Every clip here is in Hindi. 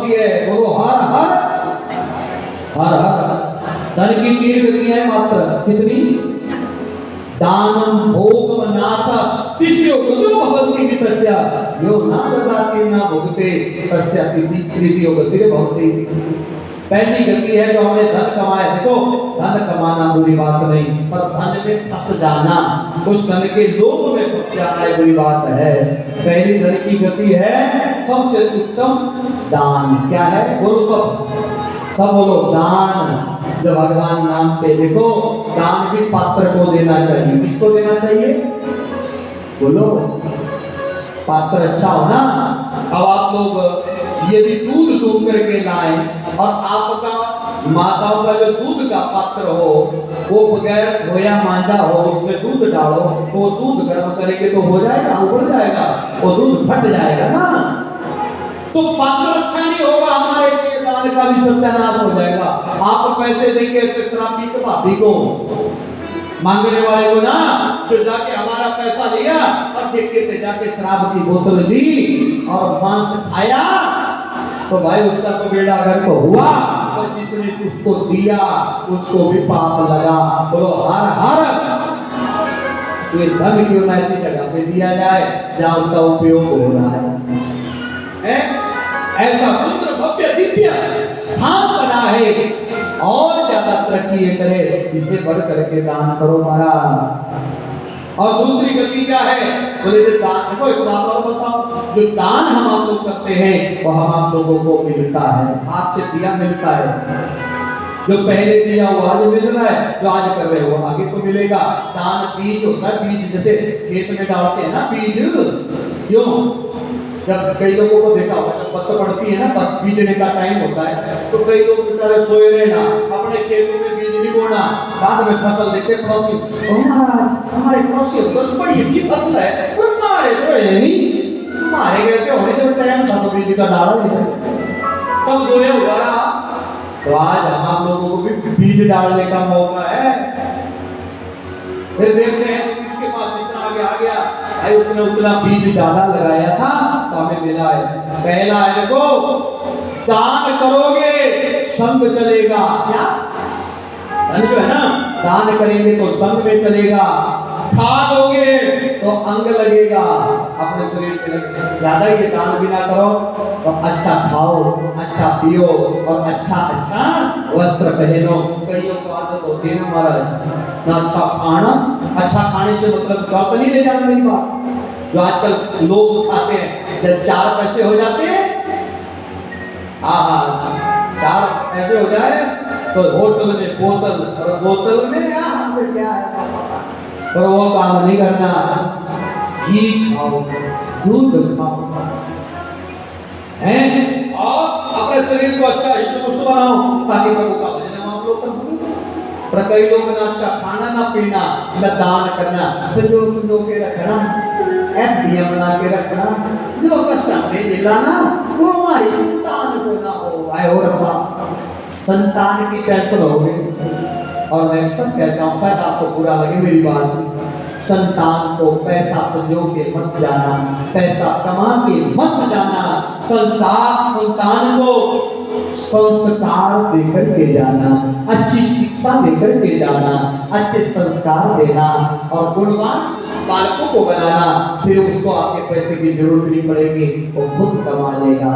भक्ति है, बोलो हर हर हर हर। धन की 3 गतियां हैं मात्र, कितनी? दानम भोगम नाशा तीसरो गतो भवति वितस्या यो न ददाति न भोगते तस्या तृतीयो गतिरे भवति। पहली गति है जो हमने धन कमाया। देखो धन कमाना बुरी बात नहीं, पर धन में फंस जाना, उस धन के लोभ में फंस जाना एक बुरी बात है। पहली धन की गति है सबसे उत्तम दान। क्या है? बोलो सब बोलो दान। जो भगवान नाम पे देखो, दान भी पात्र को देना चाहिए। किसको देना चाहिए? बोलो पात्र अच्छा हो ना। अब आप लोग यदि दूध करके लाए और आपका माताओं का जो दूध का पात्र हो वो बगैर धोया मांझा हो, उसमें दूध डालो तो दूध गर्म करेंगे तो हो जाएगा, उबल जाएगा, वो दूध फट जाएगा ना। तो पात्र अच्छा नहीं होगा, हमारे लिए दान का भी सत्यानाश हो जाएगा। आप पैसे देंगे शराबी के भाभी को, मांगने वाले को ना, जो जाके हमारा पैसा लिया और ठेके पे जाके शराब की बोतल ली और मांस खाया, तो भाई उसका तो बेड़ा घर को हुआ, और जिसने उसको दिया उसको भी पाप लगा। बोलो हर हर। तो ये धन क्यों ना ऐसी जगह पे दिया जाए जहां उसका उपयोग हो रहा है? ऐसा सुंदर भव्य दिव्य स्थान बना है और ज्यादा तरक्की ये करे, इसे बढ़ करके दान करो महाराज। और दूसरी गति क्या है? बोले जो दान, देखो एक बात और बताओ, जो दान हम आप लोग करते हैं वो हम आप लोगों को मिलता है, हाथ से दिया मिलता है। जो पहले दिया वो आज मिल रहा है, जो आज कर रहे हो आगे तो मिलेगा। दान बीज होता है, बीज जैसे खेत में डालते हैं ना बीज, क्यों? जब कई लोगों को देखा होगा जब पत्ता पड़ती है ना, बीजने का टाइम होता है, तो कई लोग बेचारे सोए रहे ना, अपने खेतों में बीज नहीं बोना, बाद में फसल देखते पड़ोसी, हमारे पड़ोसी तो बड़ी अच्छी फसल है, पर हमारे तो है नहीं, हमारे कैसे होने जब टाइम था तो बीज का डाला नहीं, तब बोया हुआ। तो आज हम लोगों को भी बीज डालने का मौका है। फिर देखते हैं इसके पास इतना आगे आ गया, भाई उसने उतना बीज ज्यादा लगाया था तो हमें मिला है। पहला है देखो, दान करोगे संग चलेगा। क्या? धन जो है ना, दान करेंगे तो संग में चलेगा, खा लोगे तो अंग लगेगा, अपने शरीर पे लगेगा। ज्यादा ये दान भी ना करो तो अच्छा खाओ, अच्छा पियो और अच्छा वस्त्र पहनो। कईयों को आदत होती है महाराज ना अच्छा खाना, अच्छा खाने से मतलब गलत नहीं ले जाना मेरी बात। जो आजकल लोग खाते हैं, जब 4 पैसे हो जाते हैं, 4 पैसे हो जाए तो होटल में बोतल, और बोतल में क्या है, पर वो काम नहीं करना। घी खाओ, दूध खाओ, हैं, और अपने शरीर को अच्छा हित-पुष्ट बनाओ ताकि प्रभु का भजन हम लोग कर सकें। पर कई लोग ना अच्छा खाना ना पीना ना दान करना, संजो के रखना, एफडी बना के रखना, जो कष्ट हमने दिलाना वो हमारी संतान को ना हो। आए हो रब्बा, संतान की टेंशन हो गई। और मैं सब कहता हूँ, शायद आपको बुरा लगे मेरी बात, संतान को पैसा संजो के मत जाना, पैसा कमा के मत जाना, संतान को संस्कार देकर के जाना, अच्छी शिक्षा देकर के जाना, अच्छे संस्कार देना और गुणवान बालकों को बनाना। फिर उसको आपके पैसे की जरूरत नहीं पड़ेगी, वो खुद कमा लेगा।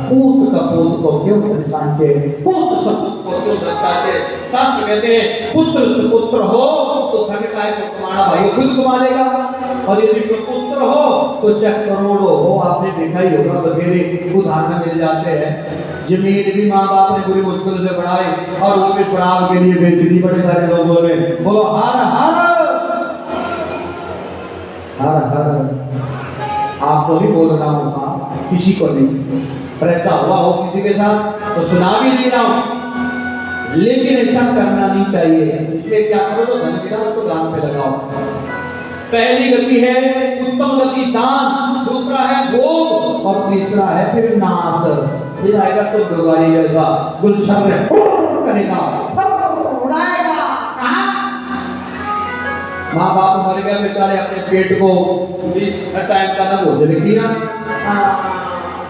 पूत का पूत को क्यों दर्शाते, पूत सपूत को क्यों दर्शाते? शास्त्र कहते हैं पुत्र सुपुत्र हो तो धन काय को कमाना, भाई खुद कमा लेगा। और यदि पुत्र हो तो चाहे करोड़ों हो, आपने देखा ही होगा, बथेरे उदाहरण मिल जाते हैं। जमीन भी माँ बाप ने पूरी मुश्किल से बढ़ाई और वो भी शराब के लिए बेच दी बड़े सारे लोगों ने। बोलो हर हर हर हर। आपको भी बोल रहा हूँ साहब, किसी को नहीं, पर ऐसा हुआ हो किसी के साथ तो सुना भी नहीं रहा हूँ, लेकिन ऐसा करना नहीं चाहिए। इसलिए क्या करो, तो धन मिला उसको दान पे लगाओ। पहली गति है उत्तम गति दान, दूसरा है भोग और तीसरा है फिर नाश। फिर आएगा तो दुर्गारी जैसा गुलशन में करेगा, उड़ाएगा। माँ बाप मर गए बेचारे, अपने पेट को टाइम का ना भोजन किया,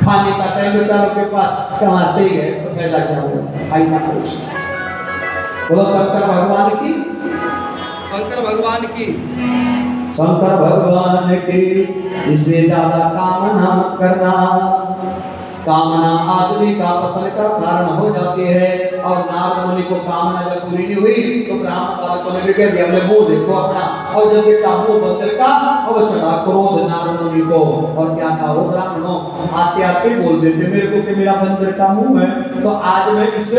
खाने का टाइम बेचारों के पास कमाते ही है, तो फायदा क्या होगा, भाई ना कुछ। बोलो शंकर भगवान की, शंकर भगवान की, शंकर भगवान की। इसलिए ज्यादा कामना करना, कामना आदमी का पतन का कारण हो जाती है। और नारद मुनि को कामना जब पूरी नहीं हुई तो ब्राह्मण बालकों ने भी कह दिया, हमने मुंह देखो अपना। और जब देखा मुंह बंदर का, और चढ़ा क्रोध नारद मुनि को। और क्या कहा, वो ब्राह्मणों आते आते बोल देते मेरे को कि मेरा बंदर का मुंह है, तो आज मैं इस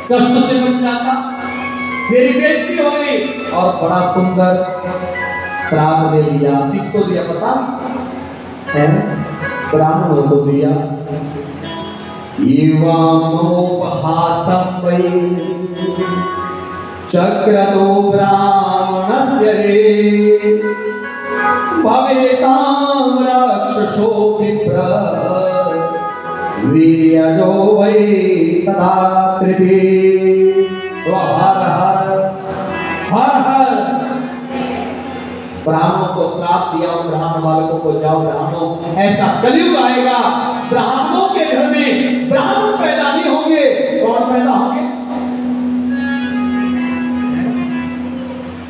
कष्ट से बच जाता, मेरी बेइज्जती हो गई। और बड़ा सुंदर श्राप दे दिया। किसको दिया पता है? ब्राह्मणों को दिया। चक्रतो ब्राह्मणस्य रे भवेतां राक्षसो विप्र वीर्यजो वै तथा कृते। हर हर हर हर। ब्राह्मणों को श्राप दिया और ब्राह्मण बालकों को, जाओ ब्राह्मणों ऐसा कलयुग आएगा, ब्राह्मणों के घर में ब्राह्मण पैदा नहीं होंगे। कौन पैदा होंगे?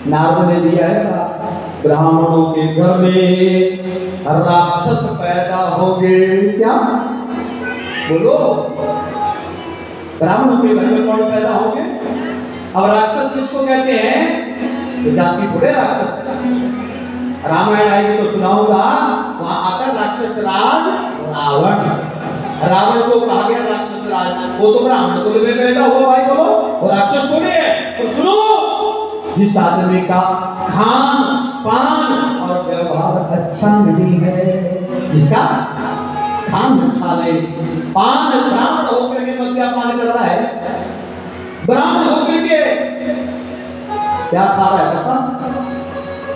नारद ने दिया है, ब्राह्मणों के घर में राक्षस पैदा होंगे। क्या बोलो? ब्राह्मणों के घर में कौन पैदा होंगे? अब राक्षस किसको कहते हैं? तो जाति थोड़े राक्षस। रामायण आएगी तो सुनाऊंगा, वहां आता राक्षस राज रावण। रावण को कहा गया राक्षस राज, वो तो ब्राह्मण कुल में पैदा हुआ भाई, बोलो वो राक्षस थोड़े है। तो सुनो, जिस आदमी का खान पान और व्यवहार अच्छा नहीं है, जिसका खान खा ले पान, ब्राह्मण होकर के मद्यपान कर रहा है, ब्राह्मण होकर के क्या खा रहा है पता?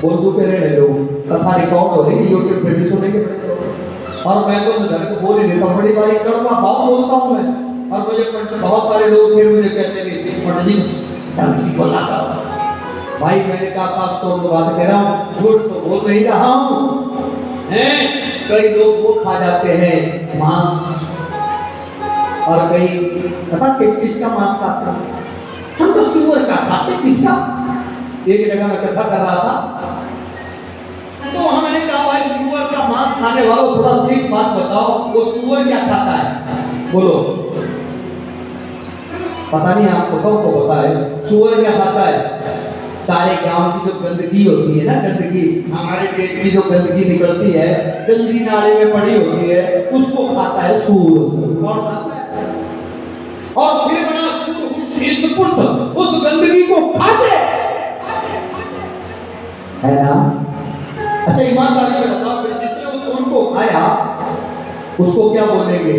बोलू के रहने दो, कथा रिकॉर्ड हो रही, यूट्यूब पे भी सुनेंगे। और मैं तो घर को बोल ही देता हूँ, बड़ी बारी करूँगा, बहुत बोलता हूँ मैं। और मुझे बहुत सारे लोग फिर मुझे कहते हैं पंडित जी ढंग से बोला करो। भाई मैंने कहा सास को बात कह रहा हूँ, झूठ तो बोल नहीं रहा हूँ। कई लोग वो खा जाते हैं मांस, और कई पता किस किस का मांस खाते हैं? हम तो सुअर का खाते। किसका? एक जगह मैं कथा कर रहा था, तो वहां मैंने कहा भाई सुअर का मांस खाने वालों थोड़ा ठीक बात बताओ, वो सुअर क्या खाता है? बोलो। पता नहीं आपको, सबको पता है सुअर क्या खाता है। सारे गांव की जो गंदगी होती है ना, गंदगी हमारे पेट की जो गंदगी निकलती है, गंदी नाले में पड़ी होती है, उसको खाता है सूअर। कौन खाता है? और फिर बड़ा सूअर उस गंदगी को खाते है ना। अच्छा ईमानदारी से बताओ, फिर जिसने उस सूअर को खाया उसको क्या बोलेंगे?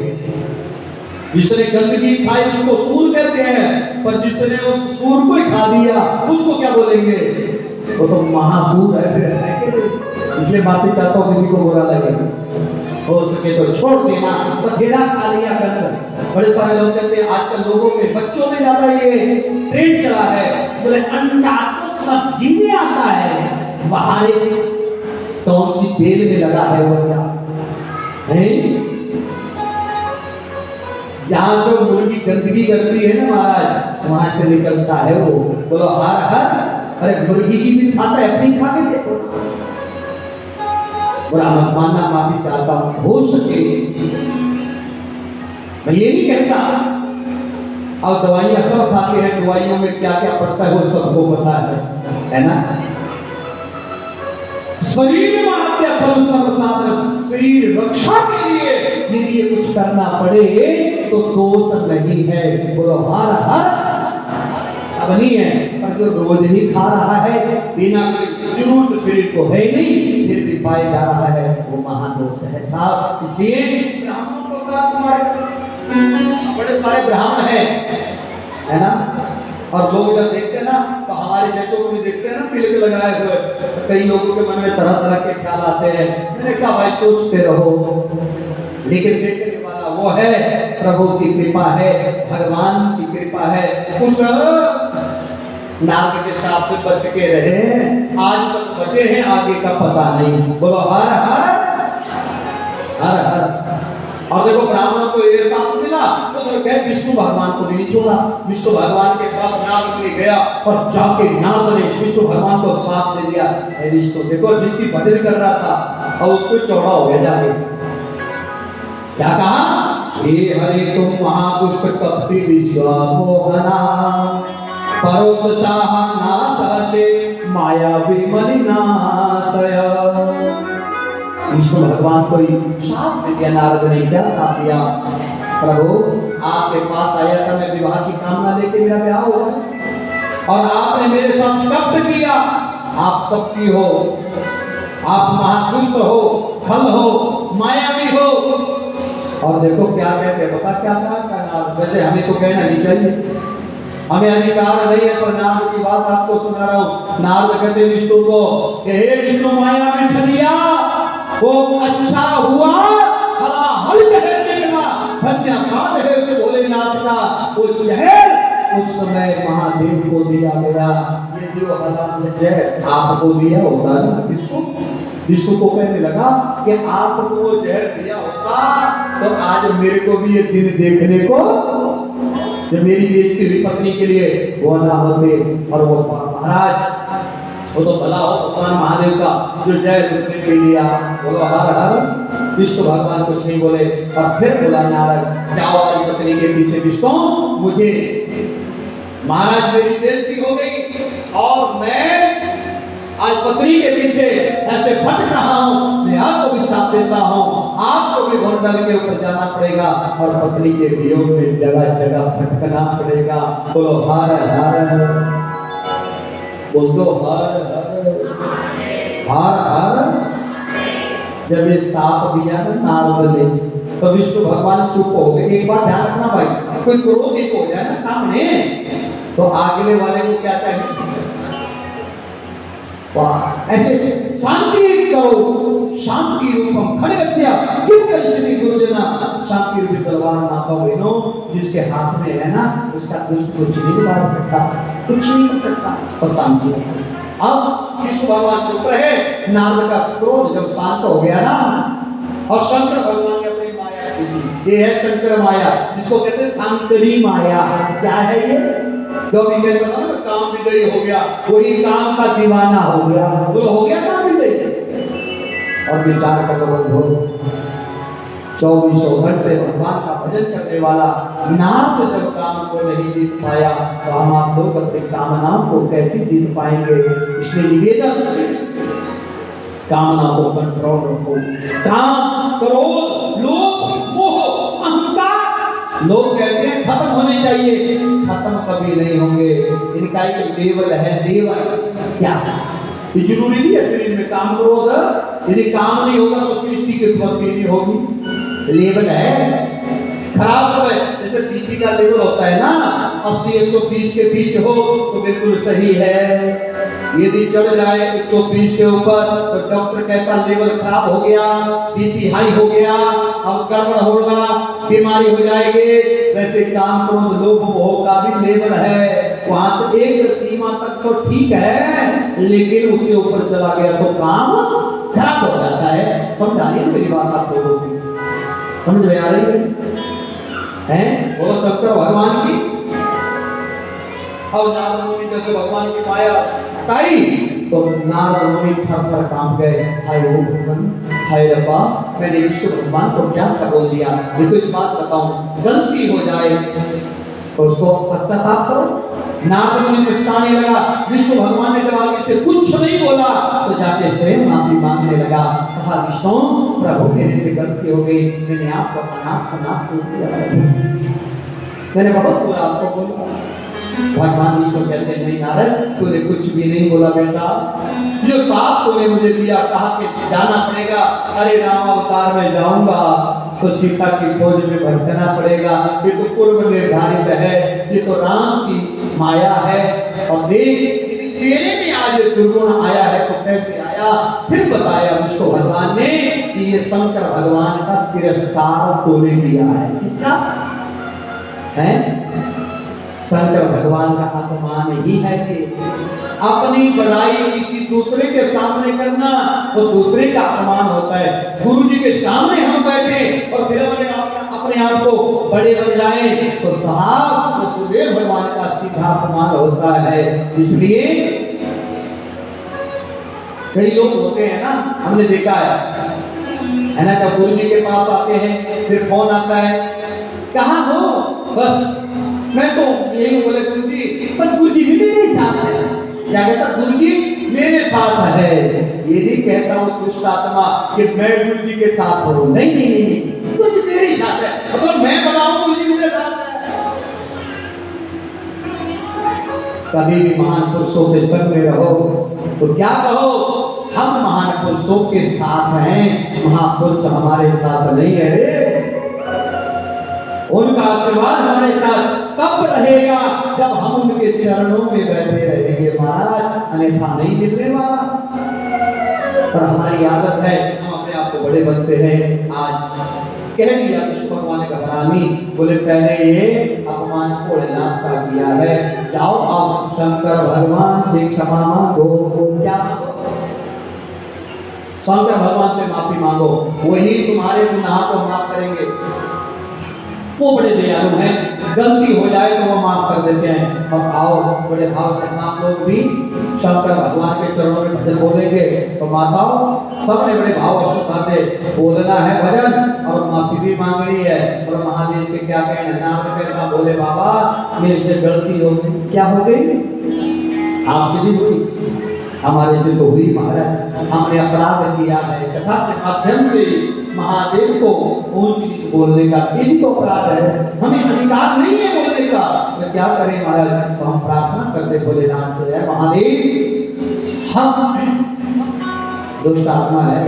जिसने गंदगी खाई उसको सूअर कहते हैं, पर जिसने उस सूअर को ही खा दिया उसको क्या बोलेंगे? वो तो महासूर है फिर। इसलिए बातें चाहता हूँ किसी को बुरा लगे, हो सके तो छोड़ देना, बथेरा खा लिया कर। बड़े सारे लोग कहते हैं आजकल लोगों के बच्चों में ज्यादा ये ट्रेंड चला है, बोले अंडा तो सब्जी में आता है, बाहर कौन सी तेल में लगा है वो क्या है? जहां से मुर्गी गंदगी करती है ना महाराज, वहां से निकलता है वो। बोलो हर हर। अरे मुर्गी की भी खाता है, अपनी खा के देखो। बुरा मत मानना, माफी चाहता हूं, हो सके मैं ये नहीं कहता। और दवाइयां सब खाते हैं, दवाइयों में क्या क्या पड़ता है वो सबको पता है ना। शरीर में आत्या साधन, शरीर रक्षा के लिए यदि ये कुछ करना पड़े तो दोष नहीं है। बोलो हर हर। अब नहीं है, पर जो रोज ही खा रहा है बिना जरूरत शरीर को है नहीं, फिर भी पाए जा रहा है, वो महादोष है साहब। इसलिए ब्राह्मणों को बड़े सारे ब्राह्मण है ना। और लोग जब देखते हैं ना, तो हमारे जैसों को भी देखते हैं ना तिलक लगाए हुए, तो कई लोगों के मन में तरह तरह के ख्याल आते हैं। मैंने कहा भाई सोचते रहो, लेकिन देखने वाला वो है, प्रभु की कृपा है, भगवान की कृपा है। उस नाग के साथ से बच के रहे, आज तक बचे हैं, आगे का पता नहीं। बोलो हर हर हर हर। और देखो ब्राह्मणों को ये साथ मिला तो गए विष्णु भगवान को नहीं छोड़ा। विष्णु भगवान के पास नारद गया और जाके नारद ने विष्णु भगवान को साथ दे दिया। विष्णु देखो जिसकी भजन कर रहा था और उसको चौड़ा हो गया जाके। क्या कहा? हे हरे तुम महापुष्प कपि विश्वमोहना परोत्साह नाशे माया विमलिनाशय। विष्णु भगवान को साथ दे दिया नारद ने। क्या साथ दिया? प्रभु आपके पास आया था मैं विवाह की कामना लेके, मेरा ब्याह हो जाए और आपने मेरे साथ कपट किया। आप कपटी हो, आप महादुष्ट हो, फल हो, मायावी हो। और देखो क्या कहते हैं, बता क्या कहा? वैसे हमें तो कहना नहीं चाहिए, हमें अधिकार नहीं है, पर नारद की बात आपको सुना रहा हूं। नारद कहते विष्णु को कि हे विष्णु माया में छलिया वो अच्छा हुआ भला हल जहर निकला। धन्यवाद है उसे भोलेनाथ का। वो जहर उस समय महादेव को दिया गया। ये जो हला जहर आपको दिया होता ना, किसको? विष्णु को कहने लगा कि आपको वो जहर दिया होता तो आज मेरे को भी ये दिन देखने को, जब मेरी बेइज्जती हुई पत्नी के लिए वो ना होते। और वो महाराज वो तो भला हो भगवान महादेव का जो जय उसने पी लिया। बोलो हर हर। विष्णु भगवान कुछ नहीं बोले और फिर बोला नारद जाओ वाली पत्नी के पीछे। विष्णु मुझे महाराज मेरी बेइज्जती हो गई और मैं आज पत्नी के पीछे ऐसे भटक रहा हूँ। मैं आपको भी साथ देता हूँ, आपको भी घोड़दल के ऊपर जाना पड़ेगा और पत्नी के वियोग में जगह जगह भटकना पड़ेगा। बोलो हर हर। बोल दो हर हर हर हर। जब ये साप दिया ना नारद ने तो विष्णु भगवान चुप हो गए। एक बात ध्यान रखना भाई, कोई क्रोधित हो जाए ना सामने तो आगे वाले को क्या चाहिए? ऐसे शांति करो। शांति रूपम खड्गस्य किम करिष्यति गुरुजना। शांति रूपी तलवार माता बहनों जिसके हाथ में है ना उसका दुष्ट कुछ नहीं बिगाड़ सकता, कुछ नहीं कर सकता। और शांति अब विष्णु भगवान चुप रहे। नारद का क्रोध जब शांत हो गया ना और शंकर भगवान ने अपनी माया की, ये है शंकर माया जिसको कहते हैं शांकरी माया। क्या है ये? जो भी कहते हैं ना काम विदयी हो गया, वही काम का दीवाना हो गया। वो हो गया काम विदयी। और विचार करो बंधु, 24 घंटे भगवान का भजन करने वाला नारद जब काम को नहीं जीत पाया तो हम आप लोग अपनी कामनाओं को कैसे जीत पाएंगे? इसलिए निवेदन कामना को कंट्रोल रखो। काम, क्रोध, लोभ, मोह, अहंकार लोग कहते हैं खत्म होने चाहिए, खत्म कभी नहीं होंगे। इनका एक लेवल है, लेवल। क्या ये जरूरी नहीं है शरीर में काम क्रोध, यदि काम नहीं होगा तो सृष्टि की उत्पत्ति नहीं होगी। लेवल है। खराब है जैसे बीपी का लेवल होता है ना 80-120 के बीच हो तो बिल्कुल सही है। यदि चढ़ जाए 120 के ऊपर तो डॉक्टर कहता लेवल खराब हो गया, बीपी हाई हो गया, अब गड़बड़ होगा, बीमारी हो जाएगी। वैसे काम क्रोध लोभ मोह का भी लेवल है। वहां तो एक सीमा तक तो ठीक है लेकिन उसके ऊपर चला गया तो काम खराब हो जाता है। समझा रही है मेरी बात आप लोगों की? समझ में आ रही है? बोलो शंकर भगवान की। और नारद मुनि जैसे भगवान की माया हटाई तो नारद मुनि थर काम गए। हाय ओ भगवान, हाय रब्बा, मैंने विष्णु भगवान को क्या बोल दिया? ये तो एक बात बताऊं, गलती हो जाए तो उसको पश्चाताप करो। नारद मुनि पछताने लगा। विष्णु भगवान ने जब आगे से कुछ नहीं बोला तो जाके स्वयं माफी मांगने लगा। कहा विष्णु प्रभु मेरे से गलती हो गई, मैंने आपको अपना समाप्त कर दिया, मैंने बहुत बुरा आपको बोला। भगवान विष्णु कहते नहीं नारद तूने कुछ भी नहीं बोला बेटा, जो साथ तूने मुझे दिया कहा कि जाना पड़ेगा, अरे राम अवतार में जाऊंगा तो सीता की खोज में भटकना पड़ेगा। ये तो पूर्व निर्धारित है, ये तो राम की माया है। और देख तेरे में आज दुर्गुण आया है तो कैसे आया? फिर बताया विष्णु भगवान ने कि ये शंकर भगवान का तिरस्कार तूने किया है। किसका है? शंकर भगवान का अपमान ही है कि अपनी बड़ाई किसी दूसरे के सामने करना तो दूसरे का अपमान होता है। गुरु जी के सामने हम बैठे और फिर अपने आप को बड़े बन जाए तो साहब तो गुरुदेव भगवान का सीधा अपमान होता है। इसलिए कई लोग होते हैं ना, हमने देखा है ना, जब गुरु जी के पास आते हैं फिर फोन आता है, कहाँ हो? बस मैं तो यही बोले गुरु जी, बस गुरु जी भी मेरे साथ है। क्या कहता? गुरु जी मेरे साथ है। ये नहीं कहता वो दुष्ट आत्मा कि मैं गुरु जी के साथ हूँ। नहीं नहीं नहीं, गुरु जी मेरे साथ है, मतलब मैं बनाऊं गुरु जी मेरे साथ है। कभी भी महान पुरुषों के संग में रहो तो क्या कहो? हम महान पुरुषों के साथ हैं, महापुरुष हमारे साथ नहीं है रे। उनका आशीर्वाद हमारे साथ तब रहेगा जब हम उनके चरणों में बैठे रहेंगे महाराज, अन्यथा नहीं मिलने वाला। पर हमारी आदत है हम अपने आप को बड़े बनते हैं। आज कह दिया विष्णु भगवान का हरामी, बोले पहले ये अपमान भोलेनाथ का किया है, जाओ आप शंकर भगवान से क्षमा मांगो। क्या शंकर भगवान से माफी मांगो, वही तुम्हारे गुनाह को माफ करेंगे। वो बड़े दयालु हैं, गलती हो जाए तो वो माफ कर देते हैं। और आओ बड़े भाव से आप लोग भी शंकर भगवान के चरणों में भजन बोलेंगे। तो माताओं सबने बड़े भाव और श्रद्धा से बोलना है भजन और माफी भी मांगनी है। और महादेव से क्या कहना, नाम कहना, बोले बाबा मेरे से गलती हो गई। क्या हो गई? आपसे भी हुई, हमारे से तो हुई महाराज, हमने अपराध किया है। कथा के माध्यम से महादेव को ऊंच नीच बोलने का यही तो अपराध है, हमें अधिकार नहीं है बोलने का। तो क्या करें महाराज? तो हम प्रार्थना करते भोलेनाथ से, है महादेव हम दुष्ट आत्मा है,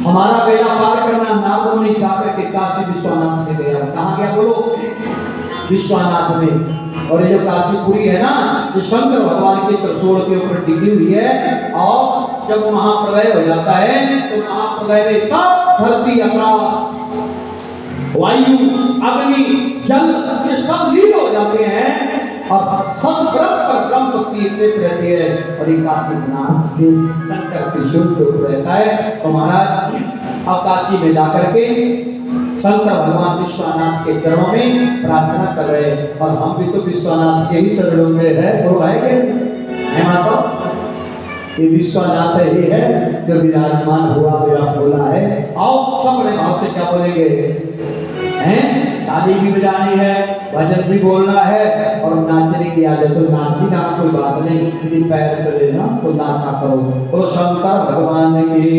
हमारा बेड़ा पार करना। नागमुनि जाकर के काशी विश्वनाथ में गया। कहाँ गया बोलो? विश्वनाथ में। और ये जो काशीपुरी है ना, ये शंकर भगवान के त्रिशूल के ऊपर टिकी हुई है। और जब महाप्रलय हो जाता है तो महाप्रलय में सब धरती, आकाश, वायु, अग्नि, जल ये सब लीन हो जाते हैं और सब ब्रह्म पर ब्रह्म शक्ति से रहती है। और ये काशी विनाश से शंकर त्रिशूल के ऊपर रहता है। तो महाराज अब काशी में जाकर के शंकर भगवान विश्वनाथ के चरणों में प्रार्थना कर रहे हैं। और हम भी तो विश्वनाथ के ही चरणों में है, तो है माता, ये विश्वनाथ ही है जो विराजमान हुआ, मेरा बोला है। आओ सब बड़े भाव से क्या बोलेंगे? हैं ताली भी बजानी है, भजन भी बोलना है और नाचने की आदत। तो नाच भी गाना कोई बात नहीं, यदि पैर चले ना तो नाचा करो। तो शंकर भगवान की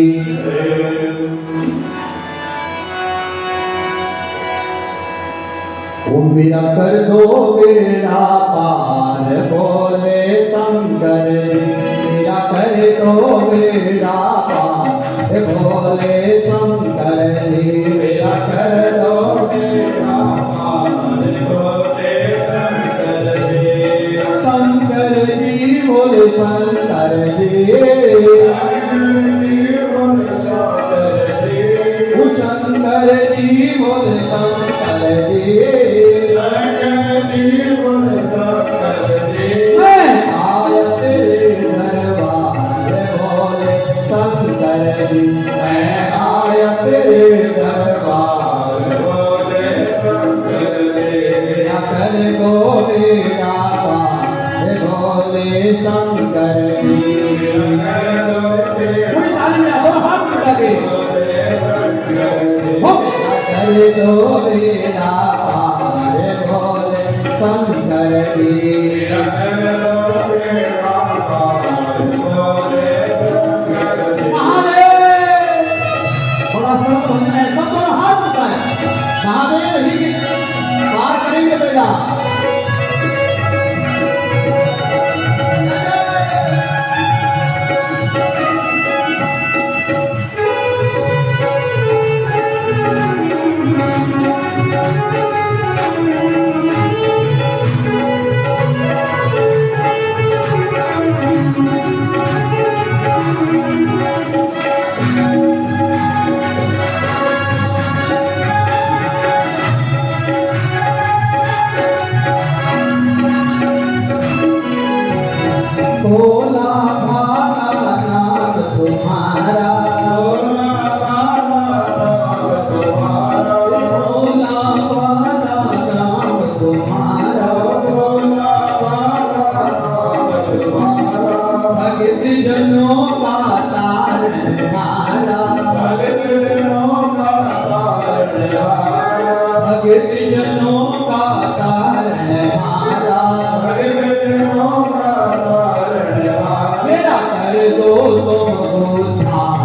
मेरा कर दो बेड़ा पार, बोले शंकर मेरा कर दो बेड़ा पार, बोले शंकर मेरा कर दो बेड़ा पार, बोले शंकर जी बोले शंकर जी, शंकर जी बोले शंकर जी, भक्तजनों का कारण मारा, भक्तजनों का कारण हारा। मेरा कर दो तुम उद्धार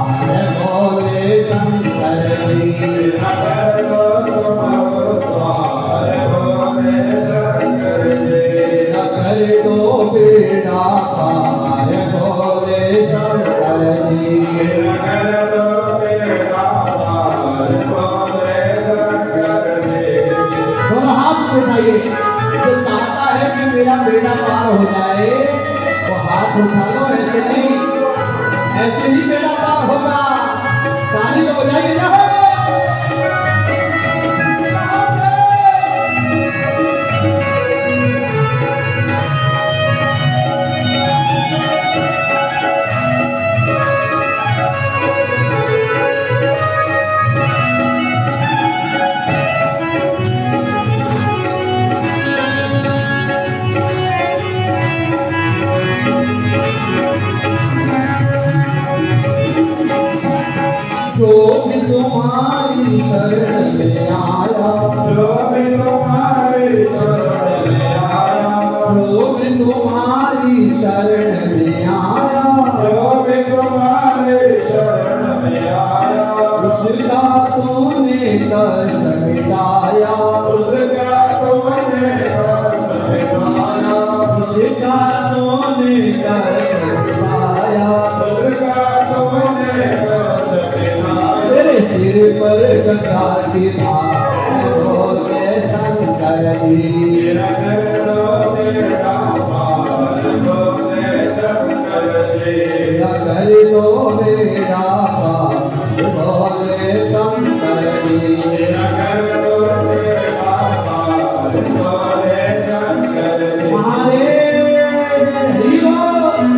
भोले शंकर जी। मेरा कर दो तुम उद्धार भोले शंकर जी। मेरा कर दो बेड़ा पार भोले शंकर जी। मेरा कर दो बेड़ा पार भोले शंकर जी। दोनों हाथ उठाइए, जो चाहता है कि मेरा बेड़ा पार हो जाए वो हाथ उठा लो। ऐसे नहीं बेड़ा पार होगा। ताली तो बजाइए ना। जो भी तुम्हारी शरण में आया, जो भी तुम्हारी शरण में आया, जो भी तुम्हारी शरण में आया, जो भी तुम्हारी शरण में आया, उसका तूने कष्ट मिटाया, उसका तुमने कष्ट मिटाया, उसका तूने कष्ट मिटाया, उसका तुमने कष्ट मिटाया। तेरे सिर पर गंगा की धार भोले शंकर जी। मेरा कर दो बेड़ा पार भोले शंकर जी। मेरा कर दो बेड़ा पार भोले शंकर जी। मेरा कर दो बेड़ा पार भोले शंकर जी। महादेव हरि बोल।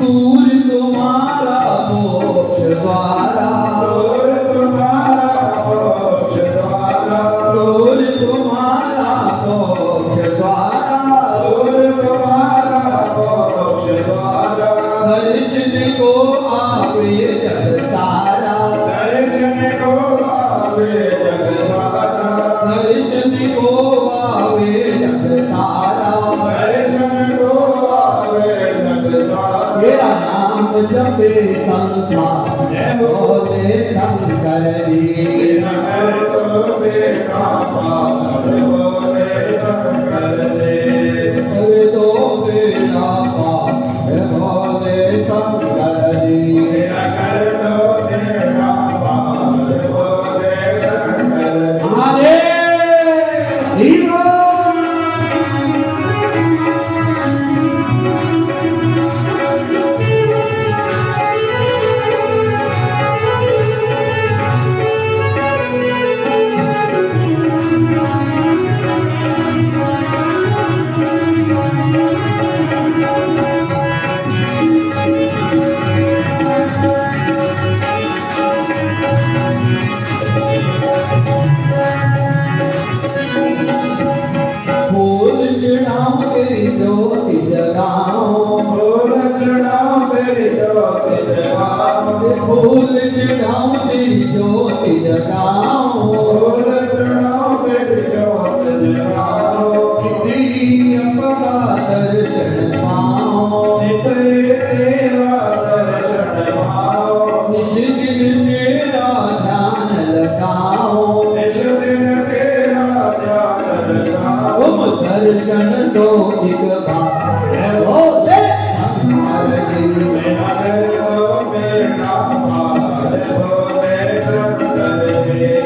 दूर तुम्हारा मोक्ष द्वारा, दूर तुम्हारा मोक्ष द्वारा, दूर तुम्हारा मोक्ष द्वारा, दूर तुम्हारा मोक्ष द्वारा। दर्शन को आवे जग सारा, दर्शन को आवे जग सारा, दर्शन को आवे जग सारा। दर्शन को आवे जग सारा। मेरा नाम जपे संसार भोले शंकर जी। मेरा कर दो बेड़ा पार भोले शंकर जी। कर दो बेड़ा पार भोले शंकर जी। मेरा कर दो बेड़ा पार भोले शंकर जी। महादेव हरि बोल। फूल चढ़ाऊं तेरी ज्योति जगाऊं, फूल चढ़ाऊं तेरी ज्योति जगाऊं, फूल चढ़ाऊं तेरी ज्योति जगाऊं। फूल चढ़ाऊं तेरी ज्योति जगाऊं। तेरी अपना दर्शन पाऊं, नित्य तेरा दर्शन पाऊं, निज दिन तेरा ध्यान लगाऊं। निज दिन तेरा ध्यान लगाऊं। तुम दर्शन दो एक बार भोले शंकर जी। मेरा कर दो बेड़ा पार भोले शंकर जी।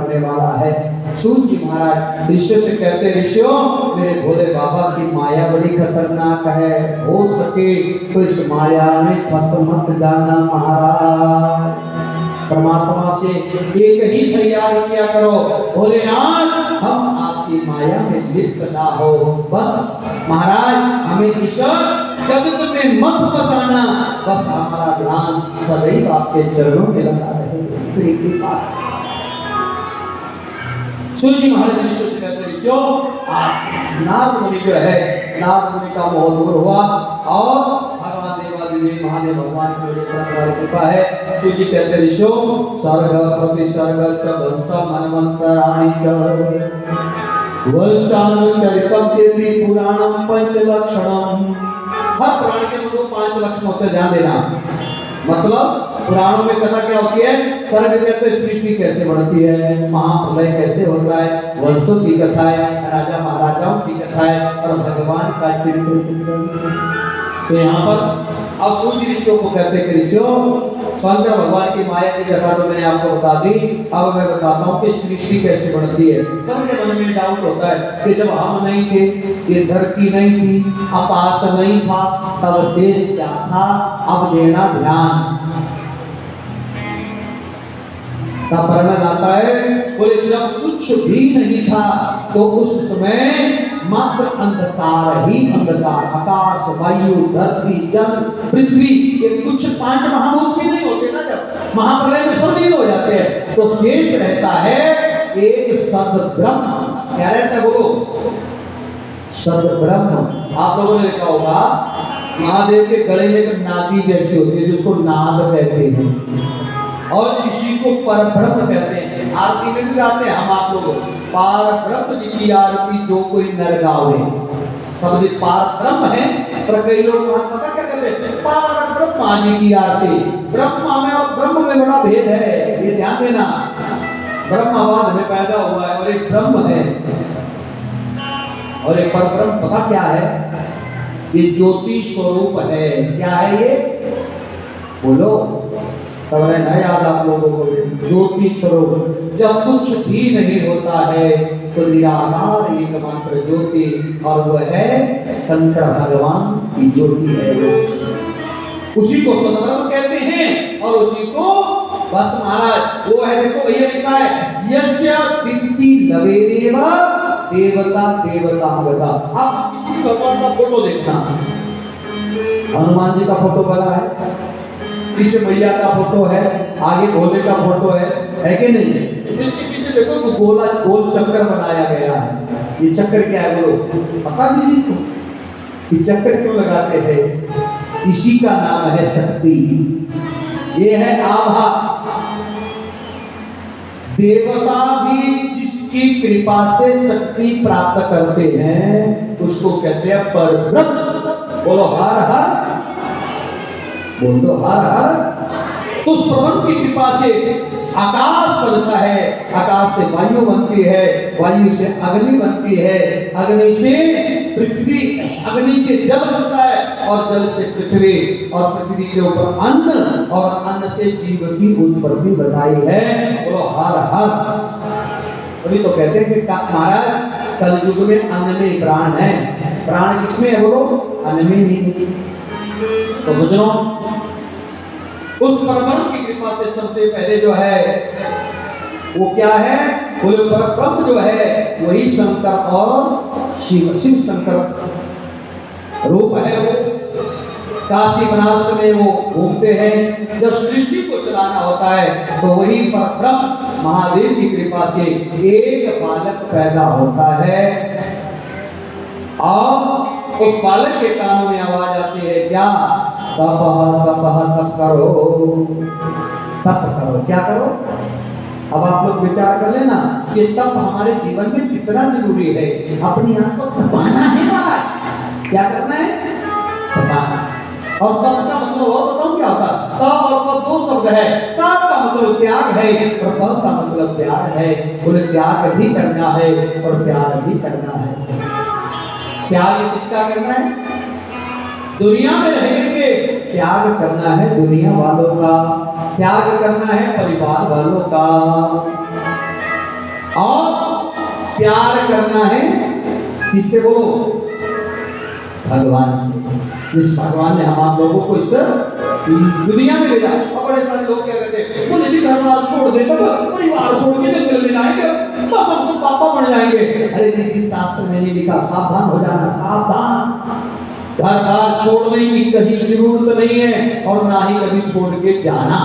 बढ़ने वाला है। सूत जी महाराज ऋषियों से कहते, ऋषियों मेरे भोले बाबा की माया बड़ी खतरनाक है, हो सके तो इस माया में फंस मत जाना महाराज। परमात्मा से एक ही फरियाद किया करो, भोलेनाथ हम आपकी माया में लिप्त ना हो, बस महाराज हमें ईश्वर जगत में मत फंसाना, बस हमारा ध्यान सदैव आपके चरणों में लगा रहे। सूर्य जी महाराज ऋषियों से कहते, ऋषियों नारद मुनि जो है, नारद मुनि का मोह दूर हुआ और भगवान देवादिदेव महादेव भगवान की बड़ी परंपरा कृपा है। सूर्य जी कहते, ऋषियों सर्ग प्रतिसर्ग वंश मनमंत्राणि च वंशानुचरितम चेति पुराणम पंचलक्षणम। हर पुराण के मुझे 5 लक्षण होते हैं, ध्यान देना। मतलब पुराणों में कथा क्या होती है, सर्ग कहते हैं सृष्टि कैसे बढ़ती है, महाप्रलय कैसे होता है, वंशों की कथा है, राजा महाराजाओं की कथा है और भगवान का चित्रण। तो यहाँ पर अब सूर्य ऋषियों को कहते हैं, ऋषियों शंकर भगवान की माया की कथा तो मैंने आपको बता दी, अब मैं बताता हूँ कि सृष्टि कैसे बढ़ती है। सबके मन में डाउट होता है कि जब हम नहीं थे, ये धरती नहीं थी, आकाश नहीं था, तब शेष क्या था। अब देना ध्यान का वर्णन आता है, बोले जब कुछ भी नहीं था तो उस समय मात्र अंधकार ही अंधकार, आकाश वायु धरती जल पृथ्वी, ये कुछ 5 महाभूत भी नहीं होते ना, जब महाप्रलय में सब लीन हो जाते हैं तो शेष रहता है एक सद्ब्रह्म। क्या रहता है बोलो, सद्ब्रह्म। आप लोगों ने देखा होगा महादेव के गले में एक नादी जैसी होती है जिसको नाद कहते हैं और इसी को परब्रह्म कहते हैं। आरती में भी गाते हैं हम आप लोग, पार ब्रह्म जी की आरती जो कोई नर गावे। शब्द पार ब्रह्म है, पर कई लोग वहां पता क्या कहते हैं, पार ब्रह्मा जी की आरती। ब्रह्मा में और ब्रह्म में बड़ा भेद है, ये ध्यान देना। ब्रह्मवाद में पैदा हुआ है और एक ब्रह्म है और एक परब्रह्म पता क्या है, ये ज्योति स्वरूप है। क्या है ये बोलो, तब ना याद आप लोगों को, ज्योति स्वरूप। जब कुछ भी नहीं होता है तो निराकार एकमात्र ज्योति, और वह है शंकर भगवान की ज्योति है। उसी को सद्ब्रह्म कहते हैं और उसी को बस महाराज वो है, देखो भैया लिखा है, यस्य दीप्ति लवेदेव देवता देवतांगता। अब किसी भी भगवान का फोटो देखना, हनुमान जी का फोटो बना है, पीछे मैया का फोटो है, आगे भोले का फोटो है कि नहीं? इसके पीछे देखो तो गोल चक्कर बनाया गया है। ये चक्कर क्या है बोलो, पता किसी को? ये चक्कर क्यों लगाते हैं? इसी का नाम है शक्ति। ये है आभा। देवता भी जिसकी कृपा से शक्ति प्राप्त करते हैं उसको कहते हैं परब्रह्म। बोलो हर हर, बोल दो हर हर। उस प्रभु की कृपा से आकाश बनता है, आकाश से वायु बनती है, वायु से अग्नि बनती है, अग्नि से पृथ्वी, अग्नि से जल बनता है और जल से पृथ्वी, और पृथ्वी के ऊपर अन्न, और अन्न से जीव की उत्पत्ति बताई है। बोलो हर हर। अभी तो कहते हैं कि महाराज कलयुग में अन्न में प्राण है। प्राण किसमें है बोलो? अन्न में नहीं। तो समझो उस परब्रह्म की कृपा से सबसे पहले जो है वो क्या है, बोले परब्रह्म जो है वही शंकर और शिव शंकर रूप है। वो काशी बनारस में वो घूमते हैं। जब सृष्टि को चलाना होता है तो वही परब्रह्म महादेव की कृपा से एक बालक पैदा होता है और उस बालक के कानों में आवाज आती है, क्या तप तप करो, तप करो। क्या करो? अब आप लोग विचार कर लेना कि तप हमारे जीवन में कितना जरूरी है। अपनी आंख को तपाना है महाराज। क्या करना है? तपाना। और तप का मतलब और बताऊं क्या होता? तप और पद 2 शब्द है। तप का मतलब त्याग है और पद का मतलब प्यार है। बोले त्याग भी करना है और प्यार भी करना है। त्याग किसका करना है? दुनिया में रहने के त्याग करना है दुनिया वालों का, त्याग करना है परिवार वालों का। और प्यार करना है किससे? बोलो, भगवान से। जिस भगवान ने हम आप लोगों को इस दुनिया में भेजा। और बड़े सारे लोग क्या कहते हैं, बोले जी घर बार छोड़ दे, परिवार छोड़ के जंगल में जाएंगे, बस हम तो पापा बन जाएंगे। अरे किसी शास्त्र में नहीं लिखा, सावधान हो जाना, सावधान। घर बार छोड़ने की कहीं जरूरत नहीं है और ना ही कभी छोड़ के जाना।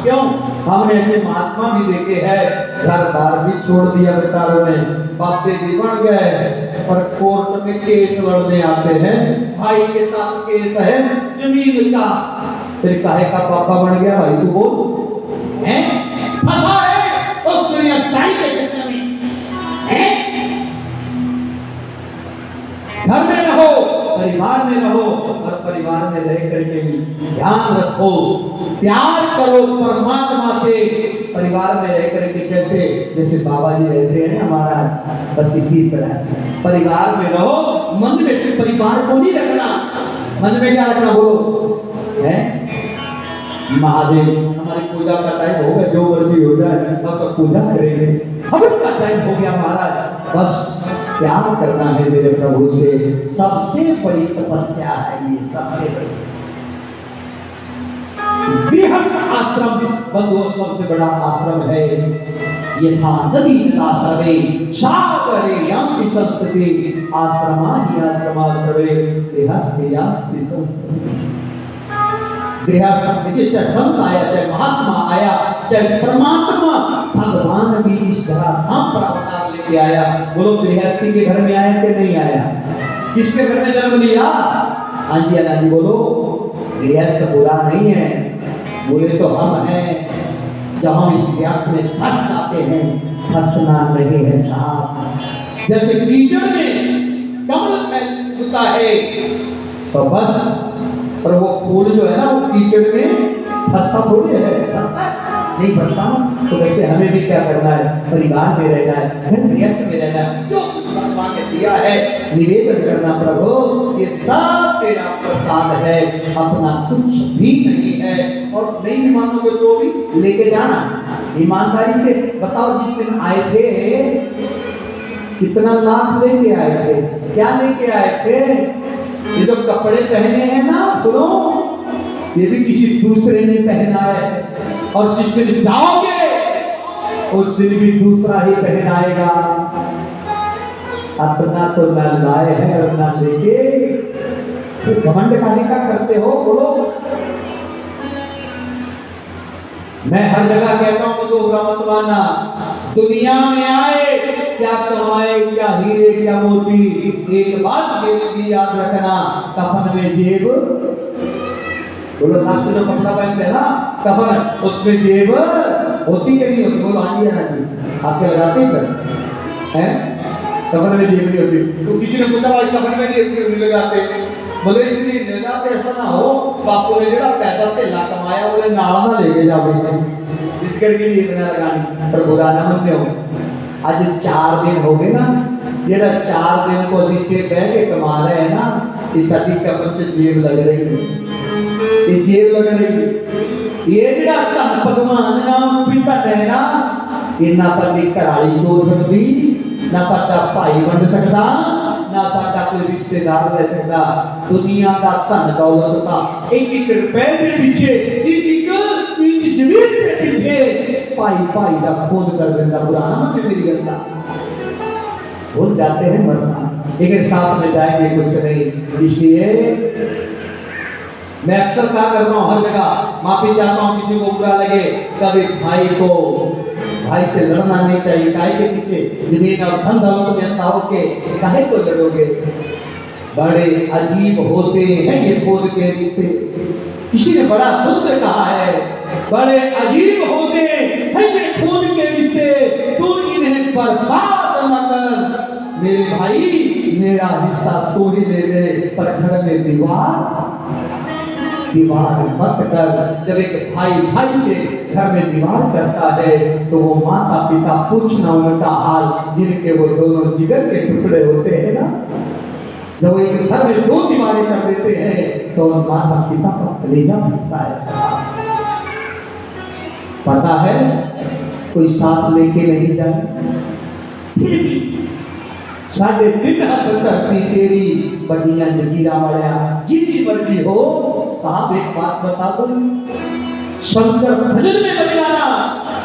क्यों? हमने ऐसे महात्मा भी देखे हैं, घर बार भी छोड़ दिया बेचारों ने, बापे भी बन गए और कोर्ट में केस लड़ने आते हैं, भाई के साथ केस है जमीन का। फिर काहे का पापा बन गया भाई? तू बोल, हैं? फंसा है उस दुनियादारी के चक्कर में, हैं? घर में रहो, परिवार में रहो, और परिवार में रह करके भी ध्यान रखो, प्यार करो परमात्मा से। परिवार में रह करके कैसे? जैसे बाबा जी रहते हैं हमारा, बस इसी तरह से परिवार में रहो। मन में परिवार को नहीं रखना, मन में क्या रखना? बोलो, है महादेव। हमारी पूजा का टाइम हो गया, जो मर्जी हो जाए अब तो पूजा करेंगे, हवन का टाइम हो गया महाराज। बस प्यार करना है मेरे प्रभु से, सबसे बड़ी तपस्या है ये, सबसे बड़ी। बृहद आश्रम बंधुओं सबसे बड़ा आश्रम है। यथा नदी तथा सर्वे सागरे यम संस्कृति आश्रमा ही आश्रमा सर्वे गृहस्थया संस्कृति। गृहस्थ जिससे संत आया, चाहे महात्मा आया, चाहे परमात्मा भगवान भी इस धरा धाम पर अवतार लेके आया। बोलो, गृहस्थी के घर में आया कि नहीं आया? किसके घर में जन्म लिया? हाँ जी अना जी बोलो, गृहस्थ बुरा नहीं है, बोले तो हम हैं। जब हम इस गृहस्थ में फंस जाते हैं, फंसना नहीं है साहब। जैसे कीचड़ में कमल फैलता है तो बस, पर वो फूल जो है ना वो कीचड़ में फंसता थोड़ी है, फंसता है नहीं फंसता। तो वैसे हमें भी क्या करना है? परिवार में रहना है, घर गृहस्थ में रहना है। जो कुछ भगवान ने दिया है निवेदन करना, प्रभु ये सब तेरा प्रसाद है, अपना कुछ भी नहीं है। और नहीं भी मानोगे तो भी लेके जाना ईमानदारी से। बताओ, जिस दिन आए थे कितना लाख लेके आए थे? क्या लेके आए थे? ये जो कपड़े पहने हैं ना, सुनो, ये भी किसी दूसरे ने पहना है, और जिस दिन जाओगे उस दिन भी दूसरा ही पहनाएगा। अपना तो ना लाए हैं और ना लेके, तो घमंड काहे का करते हो? बोलो, मैं हर जगह कहता हूं तो बुरा मत मानना। दुनिया में आए क्या कमाए, क्या हीरे क्या मोती, एक बात मेरे भी याद रखना, कफन में जेब। बोलो, नाक में जो कपड़ा पहनते हैं ना कफन, उसमें जेब होती कि नहीं होती? बोलो हाँ जी ना जी, आपके लगाते हैं कफन में जेब नहीं होती। तो किसी ने पूछा भाई कफन में जेब क्यों नहीं लगाते? बोले इसलिए लगाते ऐसा ना हो बापू ने जो पैसा तेला कमाया बोले नाला ना लेके जाओ, इस करके लिए इतना लगानी। पर बुरा ना मन हो, आज 4 दिन हो गए ना, ये 4 दिन को सीखे बह के कमा रहे हैं ना, इस सदी कफन से जेब लग रही है, ये जेब लग रही है। ये जरा धन भगवान नाम भी तन है ना, ये ना साडी घराली चोर सकती, ना साडा भाई बन सकता, ना साडा कोई रिश्तेदार रह सकता। दुनिया का धन दौलत का एक रुपए के पीछे, एक जमीन के पीछे भाई का खून कर देता। पुराना मत मेरी गलता, भूल जाते हैं मरना, लेकिन साथ में जाएंगे कुछ नहीं। इसलिए मैं अक्सर क्या करता हूँ, हर जगह माफी चाहता हूँ किसी को बुरा लगे, कभी भाई से लड़ना नहीं चाहिए। काहे के पीछे? जमीन और धन दौलत में अंधा होके काहे को लड़ोगे? बड़े अजीब होते हैं ये खून के रिश्ते। किसी ने बड़ा सुंदर कहा है, बड़े अजीब होते हैं ये खून के रिश्ते, तू इन्हें बर्बाद न कर मेरे भाई, मेरा हिस्सा तू ही ले ले, पर घर में दीवार मत कर। जब एक भाई से घर में दीवार करता है तो वो माता पिता पूछना उनका हाल, जिनके वो दोनों जिगर के टुकड़े होते हैं ना, जब वो एक घर में 2 दीवारें कर देते हैं तो माता पिता का कलेजा फटता है। पता है कोई साथ लेके नहीं जाए, फिर भी 3.5 हाथ धरती तेरी बड़ियां जगीरा वालिया जितनी मर्जी हो। साहब एक बात बता दो, शंकर भजन में लग जाना,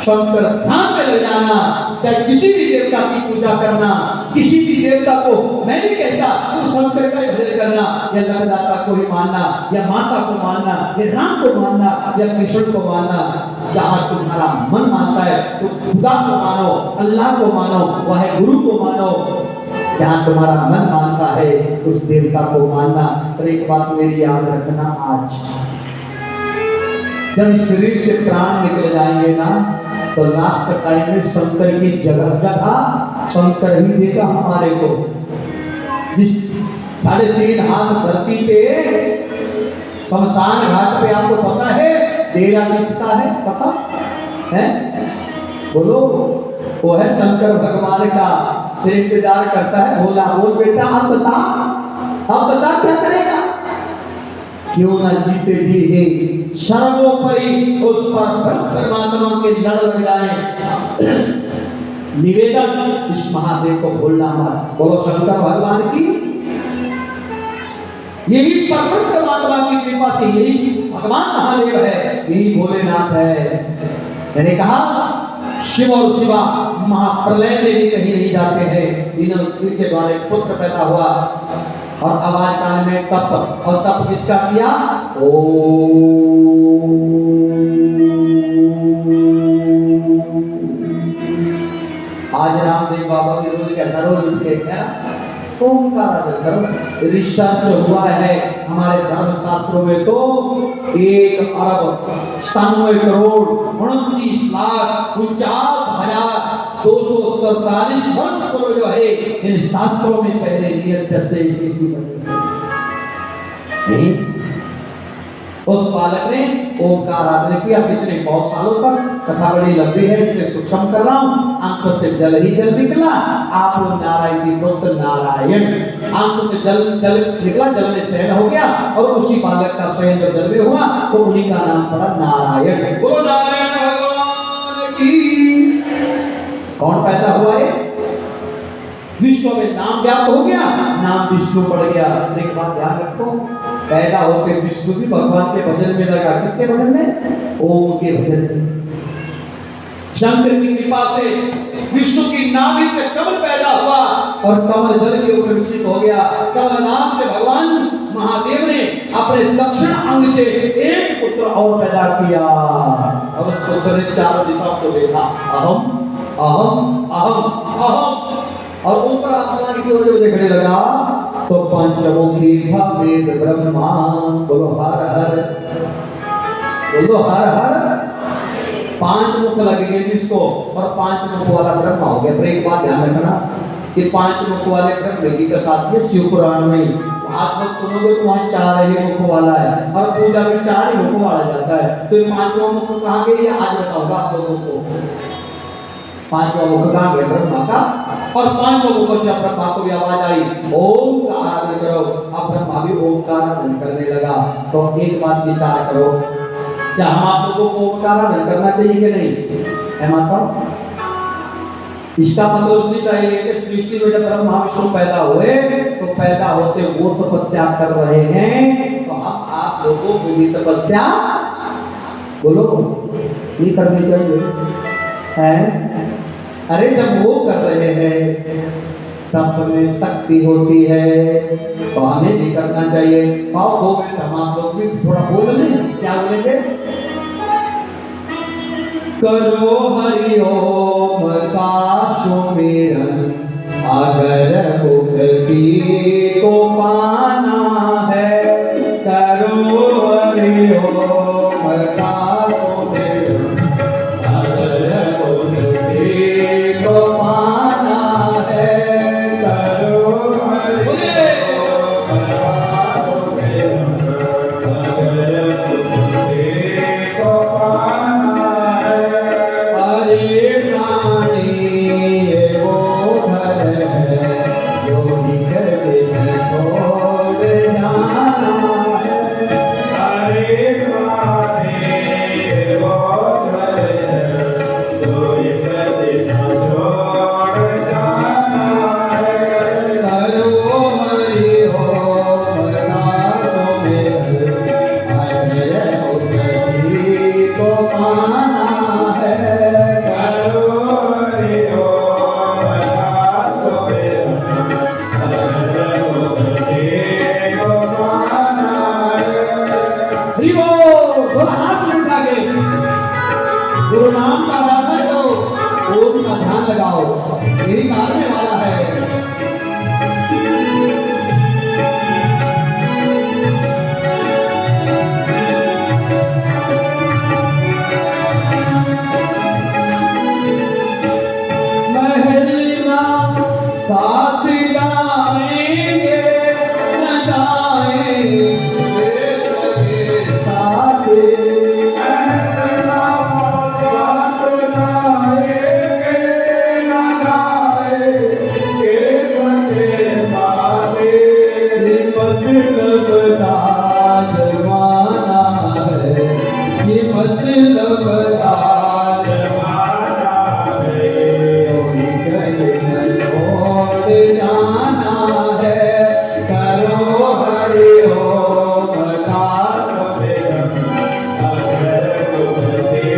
शंकर ध्यान में लग जाना, चाहे किसी भी देवता की पूजा करना, किसी भी देवता को, मैं नहीं कहता तू शंकर का ही भजन करना, या लगदाता को ही मानना, या माता को मानना, या राम को मानना, या कृष्ण को मानना, जहां तुम्हारा मन मानता है तो खुदा को मानो, अल्लाह को मानो, वह गुरु को मानो। जहां तुम्हारा मन मानता है उस देवता को मानना। पर एक बात मेरी याद रखना, आज जब शरीर से प्राण निकल जाएंगे ना, तो लास्ट टाइम में शंकर की जगह शंकर ही देगा हमारे को। जिस 3.5 हाथ धरती पे शमशान घाट पे आपको पता है डेरा किसका है, पता है? बोलो, वो है शंकर भगवान का। फिर इंतजार करता है भोला, बोल बेटा अब बता क्या करेगा? क्यों ना जीते जी ही सर्वोपरि उस पर परमात्मा के लड़ लग जाए। निवेदन, इस महादेव को भूलना मत। बोलो शंकर भगवान की, यही परमात्मा की कृपा से यही भगवान महादेव है, यही भोलेनाथ है। मैंने कहा शिव और शिवा महाप्रलय में भी कहीं नहीं जाते हैं। इनके द्वारा एक पुत्र पैदा हुआ और आवाज कान में तप, और तप किसका किया? आज रामदेव बाबा भी रोज कहता, रोज उनके ओंकार करो। रिसर्च हुआ है हमारे धर्म शास्त्रों में तो 1,97,49,49,243 वर्ष पूर्व जो है इन शास्त्रों में पहले नियत से इसकी नहीं। उस बालक ने ओंकार आदि किया कितने बहुत सालों तक। कथा बड़ी लंबी है इसलिए सूक्ष्म कर रहा हूं। आंखों से जल ही जल निकला, आप लोग नारायण की पुत्र नारायण, आंखों से जल निकला, जल में शयन हो गया और उसी बालक का शयन जब जल में हुआ तो उन्हीं का नाम पड़ा नारायण। बोलो नारायण भगवान की। कौन पैदा हुआ है? विश्व में नाम व्याप्त हो गया, नाम विष्णु पड़ गया। एक बात ध्यान रखो, पैदा होकर विष्णु भी भगवान के भजन में लगा। किसके भजन में? ओम के भजन में। शंकर की कृपा से विष्णु की नाभि से कमल पैदा हुआ और कमल जल के ऊपर विकसित हो गया। कमल नाम से भगवान महादेव ने अपने दक्षिण अंग से एक पुत्र और पैदा किया और उस पुत्र ने चारों दिशाओं को देखा, अहम अहम अहम अहम, और ऊपर आसमान की ओर जब देखने लगा तो पंचमुखी वेद ब्रह्मा। बोलो हर हर, बोलो हर हर। 5 मुख लगेंगे जिसको, और 5 मुख वाला ब्रह्मा हो गया। पर एक बात ध्यान रखना कि 5 मुख वाले ब्रह्म की कथा है शिव पुराण में। आप लोग सुनोगे तो वहां 4 ही मुख वाला है और पूजा में 4 ही मुख वाला जाता है। तो 5वां मुख कहां गया आज बताऊंगा आप लोगों को। 5वां मुख कहां गया ब्रह्मा का, और 5 मुखों से ब्रह्मा को भी आवाज आई ओम का आराधन करो। अब ब्रह्मा भी ओम का आराधन करने लगा। तो एक बात विचार करो, क्या हम आप लोगों को ओम का आराधन करना चाहिए कि नहीं है माता? इसका मतलब सीधा ये है कि सृष्टि में जब ब्रह्मा विष्णु पैदा हुए तो पैदा होते वो तपस्या कर रहे हैं, तो हम आप लोगों को भी तपस्या बोलो नहीं करनी चाहिए है? अरे जब वो कर रहे हैं तब में शक्ति होती है तो हमें भी करना चाहिए। आओ 2 मिनट हम आप लोग भी थोड़ा बोल लें। क्या बोलेंगे? करो हरि ओम का सुमिरन, अगर मुक्ति को पाना है। करो हरि ओम का सुमिरन, अगर मुक्ति को पाना है। करो हरि ओम का सुमिरन, अगर मुक्ति को पाना है। हरे प्राणी ये वो घर है जो निकले जाओ, यही मारने वाला है। महल ना साथ जाएंगे न जाएंगे सगे साथे। मतलब जमाना है, ये मतलब जमाना है, कोई कहीं न छोड़ जाना है। करो हरि ओम का सवेरन, अगर तुझे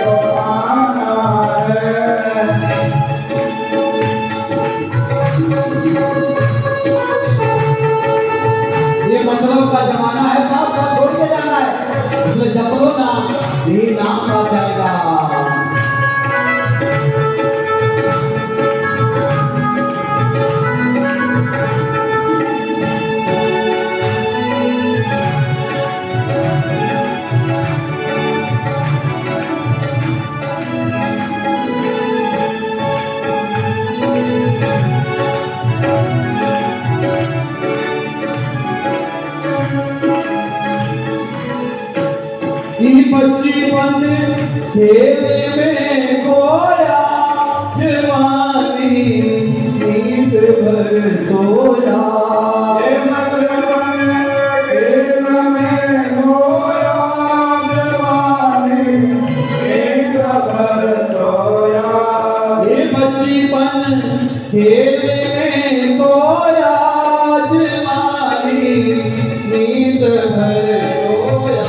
तो आना है। ये मतलब का जमाना है, साथ साथ छोड़ के जाना है, इसलिए जप लो नाम, यही नाम का जाएगा। बचपन खेले में खोया, जवानी नींद भर सोया। बचपन खेल में खोया, जवानी नींद भर सोया। ये बचपन खेले में खोया, जवानी नींद भर सोया।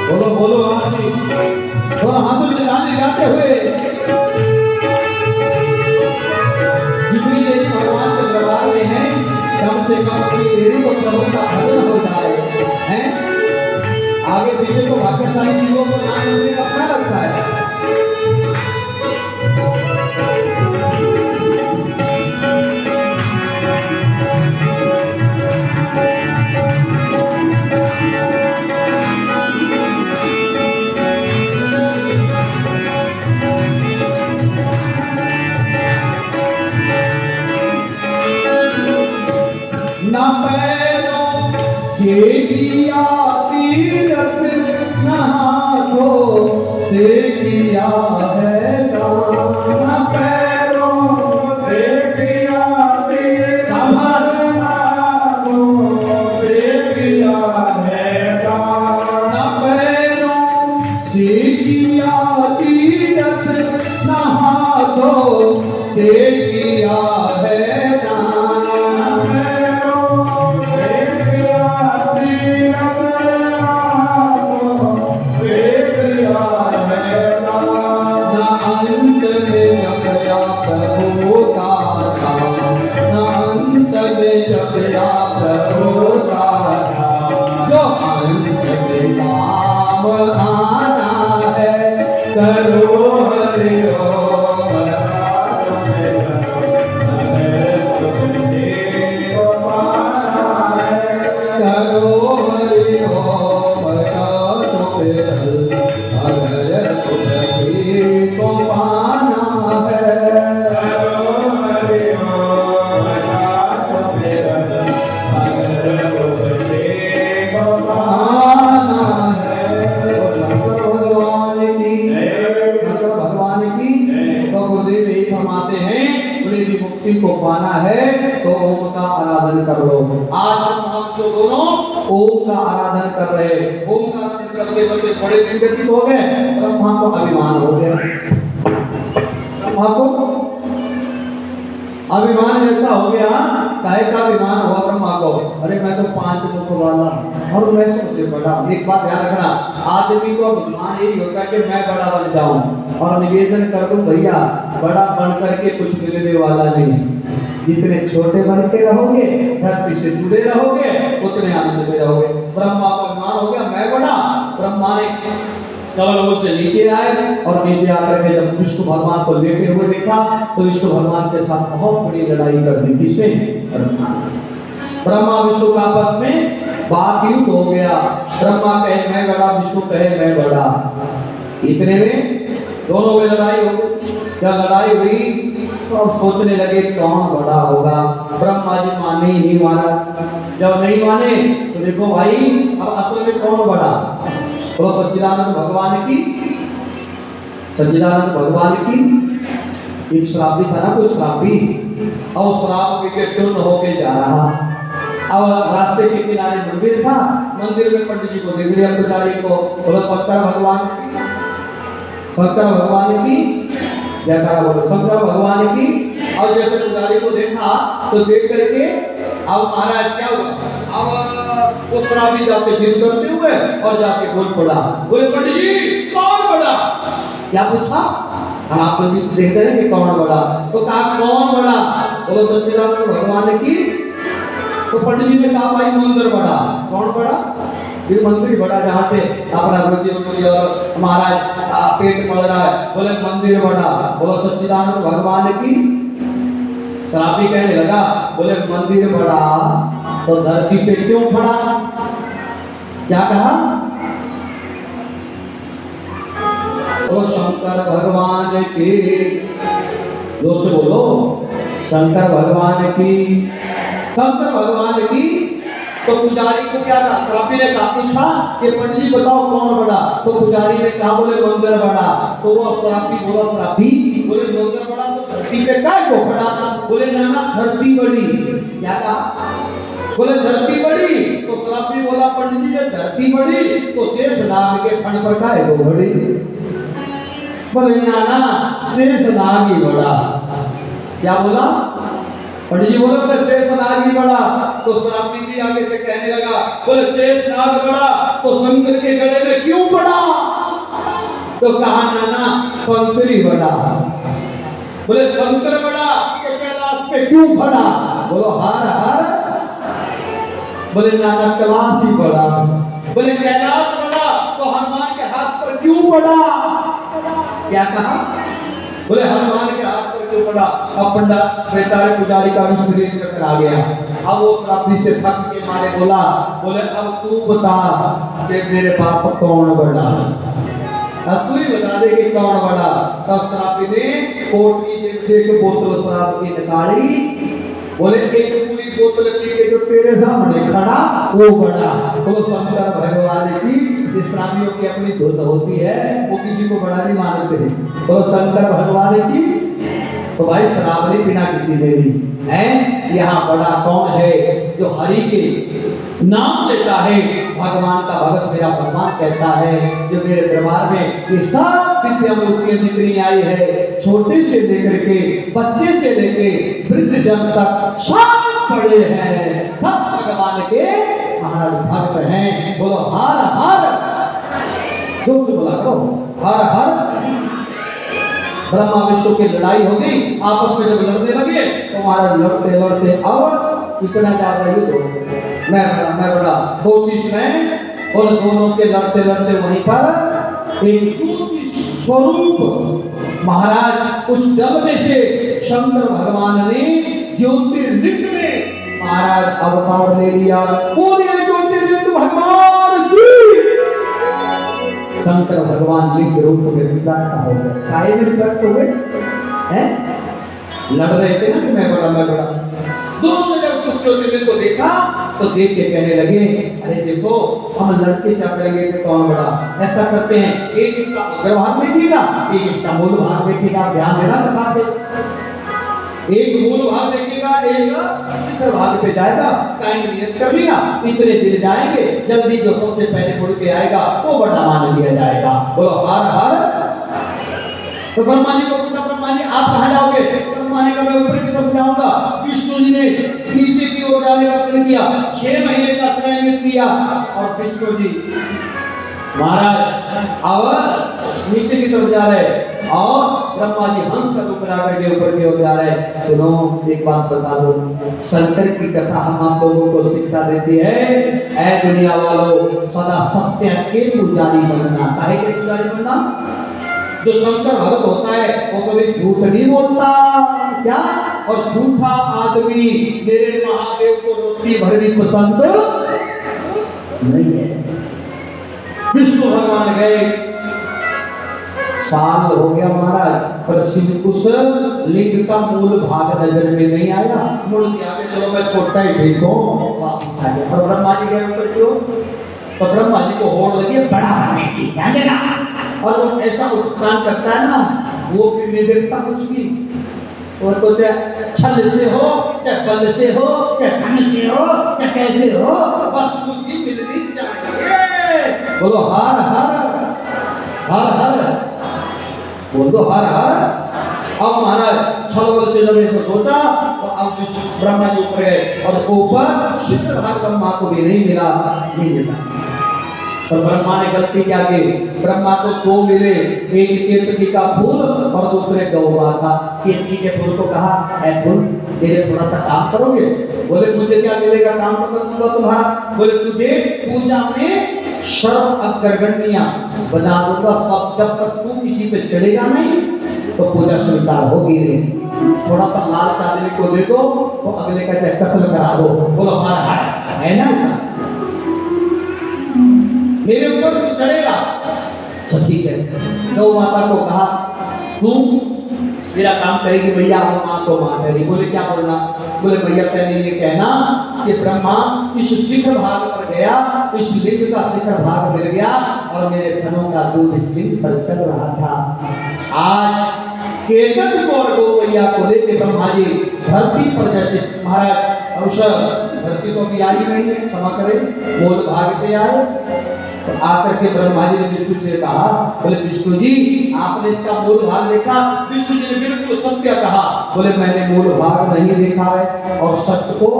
बोलो बोलो आदमी, थोड़ा हाथों से गाने गाते हुए जितनी देरी भगवान के दरबार में है, कम से कम उतनी देरी को प्रभु का भजन हो जाए हैं। आगे पीछे तो भाग्यशाली जीवों को नाम लेने का क्या लगता है। न पैरों से किया तीरथ, न हाथों से किया है दान। न पैरों से किया तीरथ, न हाथों से किया है दान। न पैरों से किया तीरथ, न हाथों से किया है दान। मुक्ति को पाना है तो ओम का आराधन कर लो। आज हम दोनों ओम का आराधन कर रहे हैं। ओम का आराधन कर लो। करते करते थोड़े दिन व्यतीत हो गए, ब्रह्मा को अभिमान हो गया। ब्रह्मा को अभिमान ऐसा हो गया, काहे का अभिमान हुआ ब्रह्मा को? अरे मैं तो 5 मुख वाला और मैं सबसे बड़ा। एक बात ध्यान रखना, आदमी को अभिमान यही होता है कि मैं बड़ा बन जाऊं और निवेदन कर दूं, भैया बड़ा बन करके कुछ मिलने वाला नहीं। जितने छोटे बन के रहोगे, धरती से जुड़े रहोगे, उतने आनंद में रहोगे। ब्रह्मा को अभिमान हो गया, मैं बड़ा। ब्रह्मा ने कमल से नीचे आए और नीचे आकर के जब विष्णु भगवान को लेटे हुए देखा तो विष्णु भगवान के साथ बहुत बड़ी लड़ाई कर दी। किसने? ब्रह्मा विष्णु का आपस में बात युद्ध हो गया। ब्रह्मा कहे मैं बड़ा, विष्णु कहे मैं बड़ा। इतने में दोनों में लड़ाई हो गई। जब लड़ाई हुई तो अब सोचने लगे कौन बड़ा होगा। ब्रह्मा जी माने ही नहीं माना। जब नहीं माने तो देखो भाई अब असल में कौन बड़ा? तो सच्चिदानंद भगवान की, सच्चिदानंद भगवान की एक श्राप भी था ना, कोई श्रापी, और श्राप के टूर्ण होके जा रहा। अब रास्ते के किनारे मंदिर था, मंदिर में पंडित जी को देख लिया, पुजारी को, बोलो शंकर भगवान, शंकर भगवान की जयकारा बोलो, शंकर भगवान की। और जैसे पुजारी को देखा तो देख करके अब महाराज क्या हुआ? अब वो श्रापी जाके गिर करते हुए और जाके बोल पड़ा, बोले पंडित जी कौन बड़ा? क्या पूछा? हम आप लोग देखते हैं कि कौन बड़ा, तो कहा कौन बड़ा? बोलो सच्चिदानंद भगवान की। तो पंडित जी ने कहा भाई मंदिर बड़ा। कौन बड़ा? फिर मंदिर बड़ा, जहाँ से अपना रोजी रोटी और महाराज पेट पड़ रहा है। बोले मंदिर बड़ा। बोलो सच्चिदानंद भगवान की। श्रापी कहने लगा, बोले मंदिर बड़ा तो धरती पे क्यों पड़ा? क्या कहा? तो शंकर भगवान की, जोर से बोलो, शंकर भगवान की, शंकर भगवान की। तो पुजारी को क्या कहा? श्रापी ने कहा, पूछा कि पंडित जी बताओ कौन बड़ा? तो पुजारी ने कहा बोले मंदिर बड़ा। तो वो श्रापी बोला, श्रापी बोले मंदिर बड़ा तो धरती पे काय को बड़ा? बोले ना धरती बड़ी। क्या कहा? बोले धरती बड़ी। तो श्रापी बोला पंडित जी जब धरती बड़ी तो शेष नाग के फण पर काय को बड़ी? बोले ना शेष नाग ही बड़ा। क्या बोला? पंडित जी बोले शेष नाग ही बड़ा। तो श्रापी जी आगे से कहने लगा, बोले शेष नाग बड़ा तो शंकर के गले में क्यों पड़ा? तो कहा नाना शंकर ही बड़ा। बोले शंकर बड़ा तो कैलाश पे क्यों पड़ा? बोलो हर हर। बोले नाना कैलाश ही बड़ा। बोले कैलाश बड़ा तो हनुमान के हाथ पर क्यों पड़ा? क्या कहा? बोले हनुमान के हाथ पर क्यों पड़ा? अब पंडा बेचारे पुजारी का भी शरीर चक्कर आ गया। अब वो श्रापी से थक के मारे बोला, बोले अब तू बता कि मेरे बाप कौन बड़ा? अब तू ही बता दे कि कौन बड़ा। तब श्रापी ने कोटी में से एक बोतल शराब की निकाली। बोले एक पूरी बोतल पी के जो तेरे सामने खड़ा वो बड़ा। तो शंकर भगवान की, श्रापियों की अपनी धुन होती है, वो किसी को बड़ा नहीं मानते। तो शंकर भगवान की। तो भाई शराब नहीं पीना किसी ने भी है। यहाँ बड़ा कौन है? जो हरि के नाम लेता है, भगवान का भगत मेरा भगवान कहता है। जो मेरे दरबार में ये सब दिव्य मूर्तियां जितनी आई है, छोटे से लेकर के बच्चे से लेके वृद्ध जन तक सब बड़े हैं, सब भगवान के महाराज भक्त हैं। बोलो हर हर। दोस्त बोला करो हर हर। ब्रह्मा विष्णु की लड़ाई हो गई। आपस में जब लड़ने लगे तो महाराज लड़ते लड़ते और इतना ज्यादा युद्ध हो गया। मैं बड़ा कोशिश में, और दोनों के लड़ते लड़ते वहीं पर एक ज्योति स्वरूप महाराज उस जल में से शंकर भगवान ने ज्योतिर्लिंग में महाराज अवतार ले लिया। पूरे ज्योतिर्लिंग भगवान की। शंकर भगवान लिंग रूप में विराट हो गए। काहे में विराट हो गए हैं? लड़ रहे थे ना कि मैं बड़ा। दोनों ने जब उस ज्योतिर्लिंग को देखा तो देख के कहने लगे, अरे देखो हम लड़के क्या करेंगे कि कौन बड़ा। ऐसा करते हैं, एक इसका अग्र भाग देखेगा, एक इसका मूल भाग देखेगा। ध्यान देना बता के। एक मूल भाग देखेगा, एक शिखर भाग पे जाएगा। टाइम नियत कर लिया, इतने दिन जाएंगे, जल्दी जो सबसे पहले मुड़ के आएगा वो बड़ा मान लिया जाएगा। बोलो हर हर। तो ब्रह्मा जी को पूछा, ब्रह्मा जी आप कहाँ जाओगे? ब्रह्मा ने कहा मैं ऊपर की तरफ जाऊंगा। विष्णु जी ने नीचे की ओर जाने का प्रण किया, 6 महीने का समय नियत किया और विष्णु जी महाराज अब नीचे की तरफ जा रहे और ब्रह्मा जी हंस का रूप बना करके ऊपर की ओर जा रहे। सुनो एक बात बता दो, शंकर की कथा हम आप लोगों को शिक्षा देती है, ऐ दुनिया वालों सदा सत्य के पुजारी बनना। काहे के पुजारी बनना? जो शंकर भक्त होता है वो कभी झूठ नहीं बोलता। क्या? और झूठा आदमी मेरे महादेव को रोटी भर भी पसंद नहीं है। विष्णु भगवान गए, साल हो गया महाराज, पर शिव उस लिंग का मूल भाग नजर में नहीं आया। मुड़ के आगे चलो मैं छोटा ही देखो, वापस आ गया। और ब्रह्मा जी गए ऊपर क्यों? तो ब्रह्मा जी को होड़ लगी बड़ा बनने की, क्या लेना? और वो ऐसा उत्थान करता है ना, वो फिर नहीं देखता कुछ भी। वो तो चाहे छल से हो, चाहे बल से हो, चाहे धन से हो, चाहे कैसे हो, बस खुशी मिलनी चाहिए। बोलो हर हर हर हर, बोल दो हर हर। अब महाराज छल बल से जब ऐसा सोचा तो अब ब्रह्मा जी ऊपर गए और ऊपर शिखर भाग ब्रह्मा को भी नहीं मिला, नहीं मिला। और ब्रह्मा ने गलती क्या की? ब्रह्मा को 2 मिले, एक केतकी का फूल और दूसरे गौवा का। केतकी के फूल को कहा ऐ फूल तेरे थोड़ा सा काम करोगे? बोले मुझे क्या मिलेगा, काम तो कर दूंगा तुम्हारा। बोले तुझे पूजा में सर्व अग्रगण्य बना दूंगा, सब जब तक तू किसी पे चढ़ेगा नहीं तो पूजा स्वीकार होगी नहीं। थोड़ा सा लालच आदमी को दे दो तो अगले का चाहे कत्ल करा दो। बोलो हमारा है ना ऐसा? मेरे ऊपर तू चढ़ेगा तो ठीक है। गौ माता को कहा तू मेरा काम करेगी भैया, वो माँ को माँ करेगी। बोले क्या बोलना? बोले भैया तेने ये कहना कि ब्रह्मा इस शिखर भाग पर गया, इस लिंग का शिखर भाग मिल गया और मेरे धनों का दूध इस लिंग पर चल रहा था। आज केतक और गौवैया को लेके ब्रह्मा जी धरती पर जैसे महाराज अवसर धरती तो भी आई नहीं है, क्षमा करें, बोल भाग पे आए। तो आकर के ब्रह्मा जी ने विष्णु से कहा, बोले विष्णु जी आपने इसका मूल भाग देखा? विष्णु जी ने बिल्कुल सत्य कहा। बोले मैंने मूल भाग नहीं देखा है और सच को,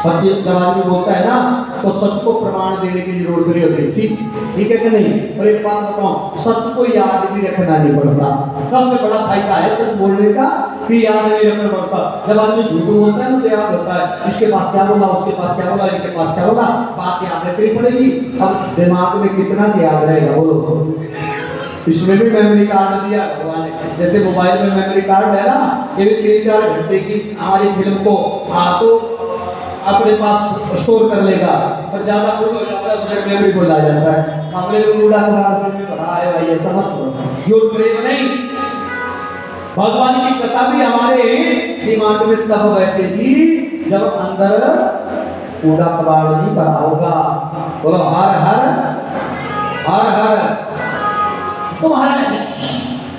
सच जब आदमी बोलता है ना तो सच को प्रमाण देने की जरूरत नहीं होती। ठीक है कि नहीं? और एक बात बताऊं, सच को याद भी रखना नहीं पड़ता। सबसे बड़ा फायदा है सच बोलने का कि याद नहीं रखना पड़ता। जब आदमी झूठ बोलता है ना तो याद होता है इसके पास क्या बोला, उसके पास क्या बोला, इनके पास क्या बोला, बात याद रखनी पड़ेगी। अब दिमाग में कितना याद रहेगा बोलो? इसमें भी मेमोरी कार्ड दिया भगवान ने। जैसे मोबाइल में मेमोरी कार्ड है ना, ये 3-4 घंटे की हमारी फिल्म को तो अपने पास स्टोर कर लेगा, पर ज्यादा फुल हो जाता है तो मेमोरी फुल आ जाता है। हमने जो कूड़ा कबाड़ से में पढ़ा है भाई, ऐसा मत करो, यो प्रेम नहीं। भगवान की कथा भी हमारे दिमाग में तब बैठेगी जब अंदर कूड़ा कबाड़ नहीं पड़ा होगा। बोलो हर हर हर हर। तो महाराज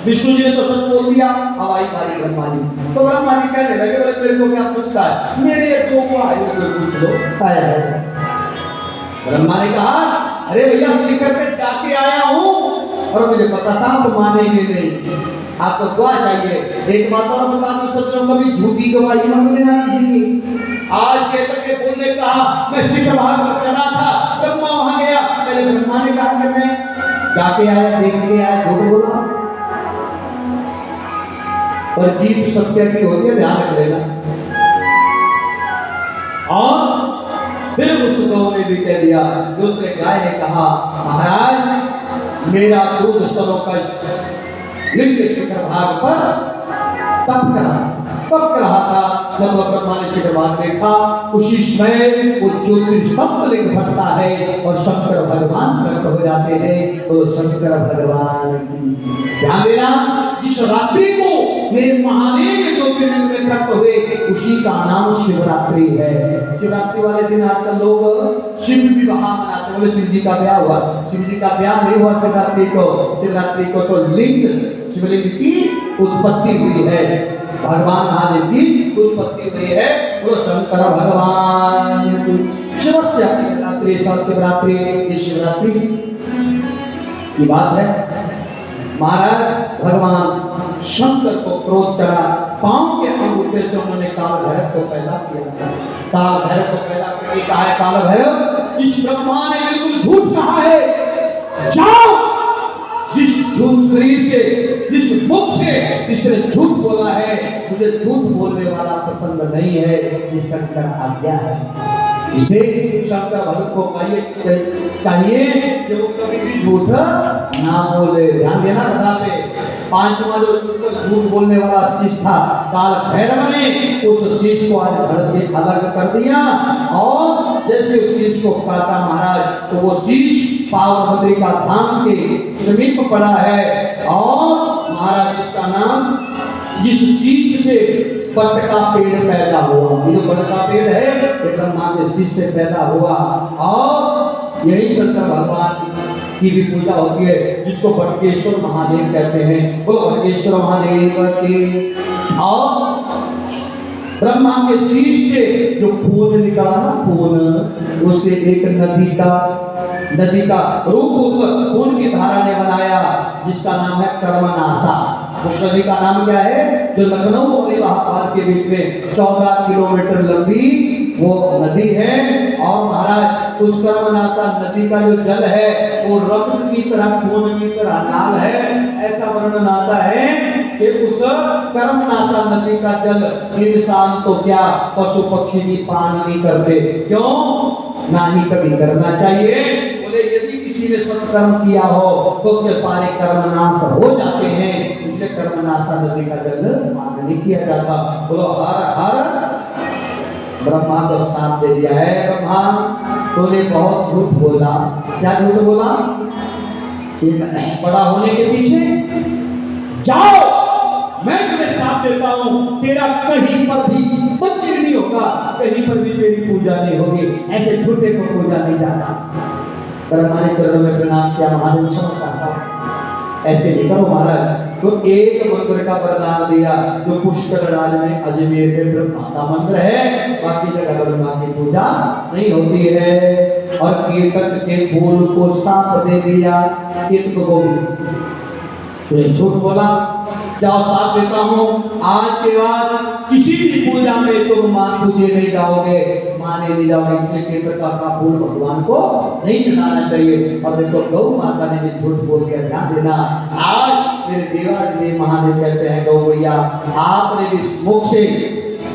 विष्णु जी ने तो सच बोल दिया। अब आई बारी ब्रह्मा जी, तो ब्रह्मा जी कहने लगे बोले तेरे को क्या पूछता है? मेरे दो को आए तो पूछ लो। आया है ब्रह्मा ने कहा अरे भैया शिखर पे जाके आया हूँ और मुझे पता था आप मानेंगे नहीं, आपको दुआ चाहिए। एक बात और बता दूं, सच्चों कभी झूठी गवाही मत देना किसी की। आज के तक के बोल ने कहा मैं शिखर भाग पर चढ़ा था, ब्रह्मा वहां गया, पहले ब्रह्मा ने कहा कि मैं जाके आया, देख के आया, झूठ बोला। और जीत सत्य की होती है, ध्यान रख लेना। और फिर उस गौ ने भी कह दिया, दूसरे गाय ने कहा महाराज मेरा दूध स्तनों का लिंग शिखर भाग पर तप कर रहा था। जब ब्रह्मा ने शिखर भाग देखा, उसी समय वो ज्योतिषस्तंभ लिंग फटता है और शंकर भगवान प्रकट हो जाते हैं। तो शंकर भगवान ध्यान देना, जिस रात्रि को मेरे महादेव के ज्योतिर्लिंग में प्रकट हुए उसी का नाम शिवरात्रि है। शिवरात्रि वाले दिन आजकल लोग शिव विवाह मनाते, बोले शिव जी का ब्याह हुआ। शिव जी का ब्याह नहीं हुआ शिवरात्रि को। शिवरात्रि को तो लिंग शिवलिंग की उत्पत्ति हुई है। भगवान महादेव की उत्पत्ति हुई है। वो शंकर भगवान की शिवस्य शिवरात्रि, शिवरात्रि ये शिवरात्रि की बात है। महाराज भगवान शंकर को क्रोध चढ़ा, पांव के अंगूठे से उन्होंने काल भैरव को पैदा किया। काल भैरव को पैदा करके कहा है, काल भैरव इस ब्रह्मा ने बिल्कुल झूठ कहा है, जाओ जिस झूठ शरीर से, जिस मुख से इसने झूठ बोला है, मुझे झूठ बोलने वाला पसंद नहीं है, ये शंकर आज्ञा है। इसलिए शंकर भगत को चाहिए कि वो कभी भी झूठ ना बोले। ध्यान देना कथा पे। पांचवा जो झूठ बोलने वाला शीश था, काल भैरव ने उस शीश को आज धड़ से अलग कर दिया और जैसे उस शीश को काटा महाराज, तो वो शीश पार्वती का धाम के समीप पड़ा है। और महाराज इसका नाम, जिस शीश से बट का पेड़ पैदा हुआ, ये जो बट का पेड़ है ये ब्रह्मा के शीश से पैदा हुआ। और यही शंकर भगवान की भी पूजा होती है, जिसको बटकेश्वर महादेव कहते हैं। बोलो बटकेश्वर महादेव की। और ब्रह्मा के शीश से जो खून निकला ना, खून, उससे एक नदी का रूप उस खून की धारा ने बनाया, जिसका नाम है कर्मनाशा। उस नदी का नाम क्या है? जो लखनऊ और इलाहाबाद के बीच में 14 किलोमीटर लंबी वो नदी है। और महाराज उस कर्मनाशा नदी का जो जल है वो रक्त की तरह, खून की तरह लाल है। ऐसा वर्णन आता है कि उस कर्मनाशा नदी का जल इंसान तो क्या, पशु पक्षी भी पान नहीं करते। क्यों? ना ही कभी करना चाहिए। बोले यदि किसी ने सत्कर्म किया हो तो उसके सारे कर्म नाश हो जाते हैं, इसलिए कर्मनाशा नदी का जल पान नहीं किया जाता। बोलो हर हर। ब्रह्मा को साथ दे दिया है, ब्रह्मा तूने बहुत झूठ बोला। क्या झूठ बोला? बड़ा होने के पीछे जाओ, मैं तुम्हें साथ देता हूं, तेरा कहीं पर भी मंदिर नहीं होगा, कहीं पर भी तेरी पूजा नहीं होगी, ऐसे झूठे को पूजा नहीं जाता। ब्रह्मा ने चरणों में प्रणाम किया, महादेव क्षमा चाहता हूं, ऐसे नहीं करो महाराज। तो एक मंत्र का वरदान दिया, जो पुष्कर राज में अजमेर में ब्रह्मा का मंत्र है, बाकी जगह ब्रह्मा की पूजा नहीं होती है। और कीर्तन के फूल को साफ दे दिया, कीर्तन को भी झूठ बोला, जाओ साथ देता हूं, आज के बाद किसी भी पूजा में तुम मां पूजे नहीं जाओगे, माने नहीं जाओगे, इसलिए केतका का फूल भगवान को नहीं चढ़ाना चाहिए। और देखो गौ माता ने भी झूठ बोल दिया, ध्यान देना। आज मेरे देवादिदेव महादेव कहते हैं, गौ भैया आपने भी मुख से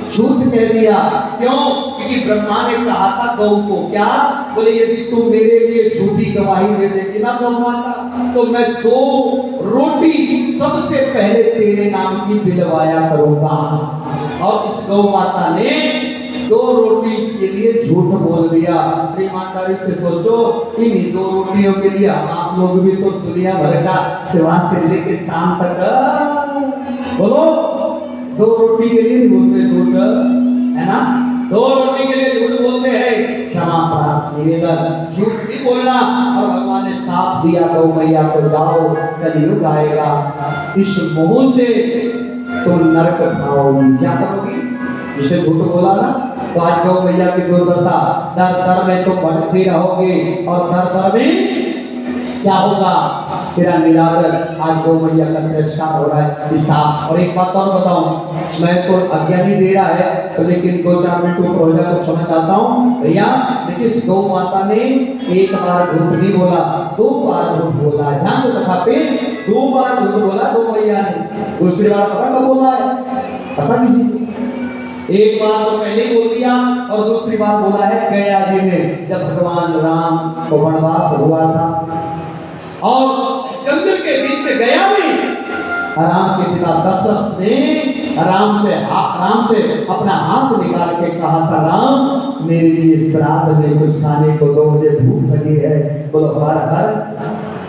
झूठ कह दिया। क्यों? क्योंकि ब्रह्मा ने कहा था गौ को, क्या बोले, यदि तुम मेरे लिए झूठी गवाही दे देगी ना गौ माता, तो मैं 2 रोटी सबसे पहले तेरे नाम की दिलवाया करूंगा। और इस गौ माता ने 2 रोटी के लिए झूठ बोल दिया। ईमानदारी से सोचो, इन 2 रोटियों के लिए आप लोग भी तो दुनिया भर का सुबह से लेके शाम तक बोलो 2 रोटी के लिए बोलते झूठ है ना, 2 रोटी के लिए झूठ बोलते हैं। क्षमा प्राप्त निवेदन, झूठ नहीं बोलना। और भगवान ने साथ दिया गौ मैया को, जाओ कलयुग आएगा, इस मुंह से तुम नरक खाओगी। क्या करोगी? जिसे झूठ बोला ना, तो आज गौ मैया की दुर्दशा, दर दर में तुम भटकते रहोगे और दर दर में क्या होगा? तेरा निरादर। आज गौ मैया का तिरस्कार हो रहा है, हिसाब। और एक बात और बताऊं, मैं तो आज्ञा नहीं दे रहा है, तो लेकिन 2-4 मिनट ऊपर हो जाए तो क्षमा चाहता हूं भैया। देखिए इस गौ माता ने एक बार झूठ नहीं बोला, 2 बार झूठ बोला। ध्यान दो कथा पे, 2 बार झूठ बोला गौ मैया ने। दूसरी बार पता कब बोला है? पता किसी को? एक बार तो पहले ही बोल दिया और दूसरी बार बोला है गया जी में, जब भगवान राम को वनवास हुआ था और जंगल के बीच में गया में राम के पिता दशरथ ने राम से अपना हाथ निकाल के कहा था, राम मेरे लिए श्राद्ध में कुछ खाने को दो, मुझे भूख लगी है। बोलो हर हर।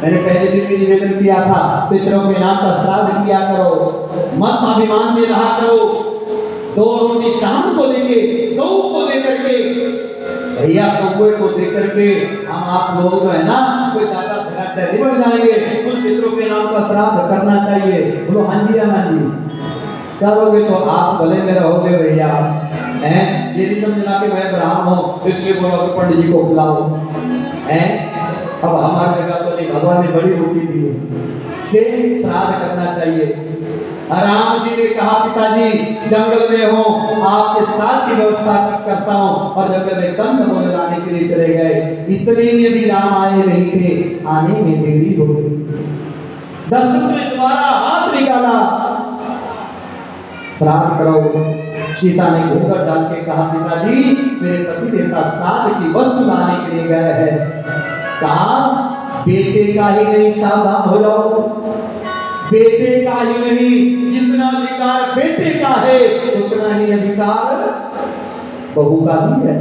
मैंने पहले दिन भी निवेदन किया था, पितरों के नाम का श्राद्ध किया करो, मत अभिमान में रहा करो। 2 रोटी प्राण को लेके, गौ को लेकर के, भैया कौए को देकर के हम आप लोग जो है ना कोई ज्यादा बढ़ जाएंगे। उन पितरों के नाम का श्राद्ध करना चाहिए। बोलो हाँ जी या ना जी। करोगे तो आप भले में रहोगे भैया। हैं ये नहीं समझना कि मैं ब्राह्मण हूँ इसलिए बोला कि पंडित जी को बुलाओ। हैं अब हमारी जगह तो नहीं, भगवान ने बड़ी रोटी दी है, 6 श्राद्ध करना चाहिए। राम जी ने कहा पिताजी जंगल में हो आपके साथ की व्यवस्था करता हूँ, और जंगल में कंद मोल लाने के लिए चले गए। इतने में भी राम आए नहीं थे, आने में देरी हो गई। दशरथ ने दोबारा हाथ निकाला, श्राद्ध करो। सीता ने घूंघट डाल के कहा पिताजी मेरे पति देवता श्राद्ध की वस्तु लाने के लिए गए हैं। कहा बेटे का ही नहीं, सावधान हो जाओ, बेटे का ही नहीं, जितना अधिकार बेटे का है उतना ही अधिकार बहू का भी है।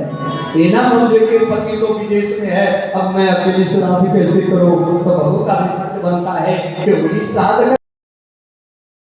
ये ना समझे कि पति तो विदेश में है, अब मैं अकेली श्राद्ध कैसे करूं, तो बहू का भी फर्ज बनता है कि वही श्राद्ध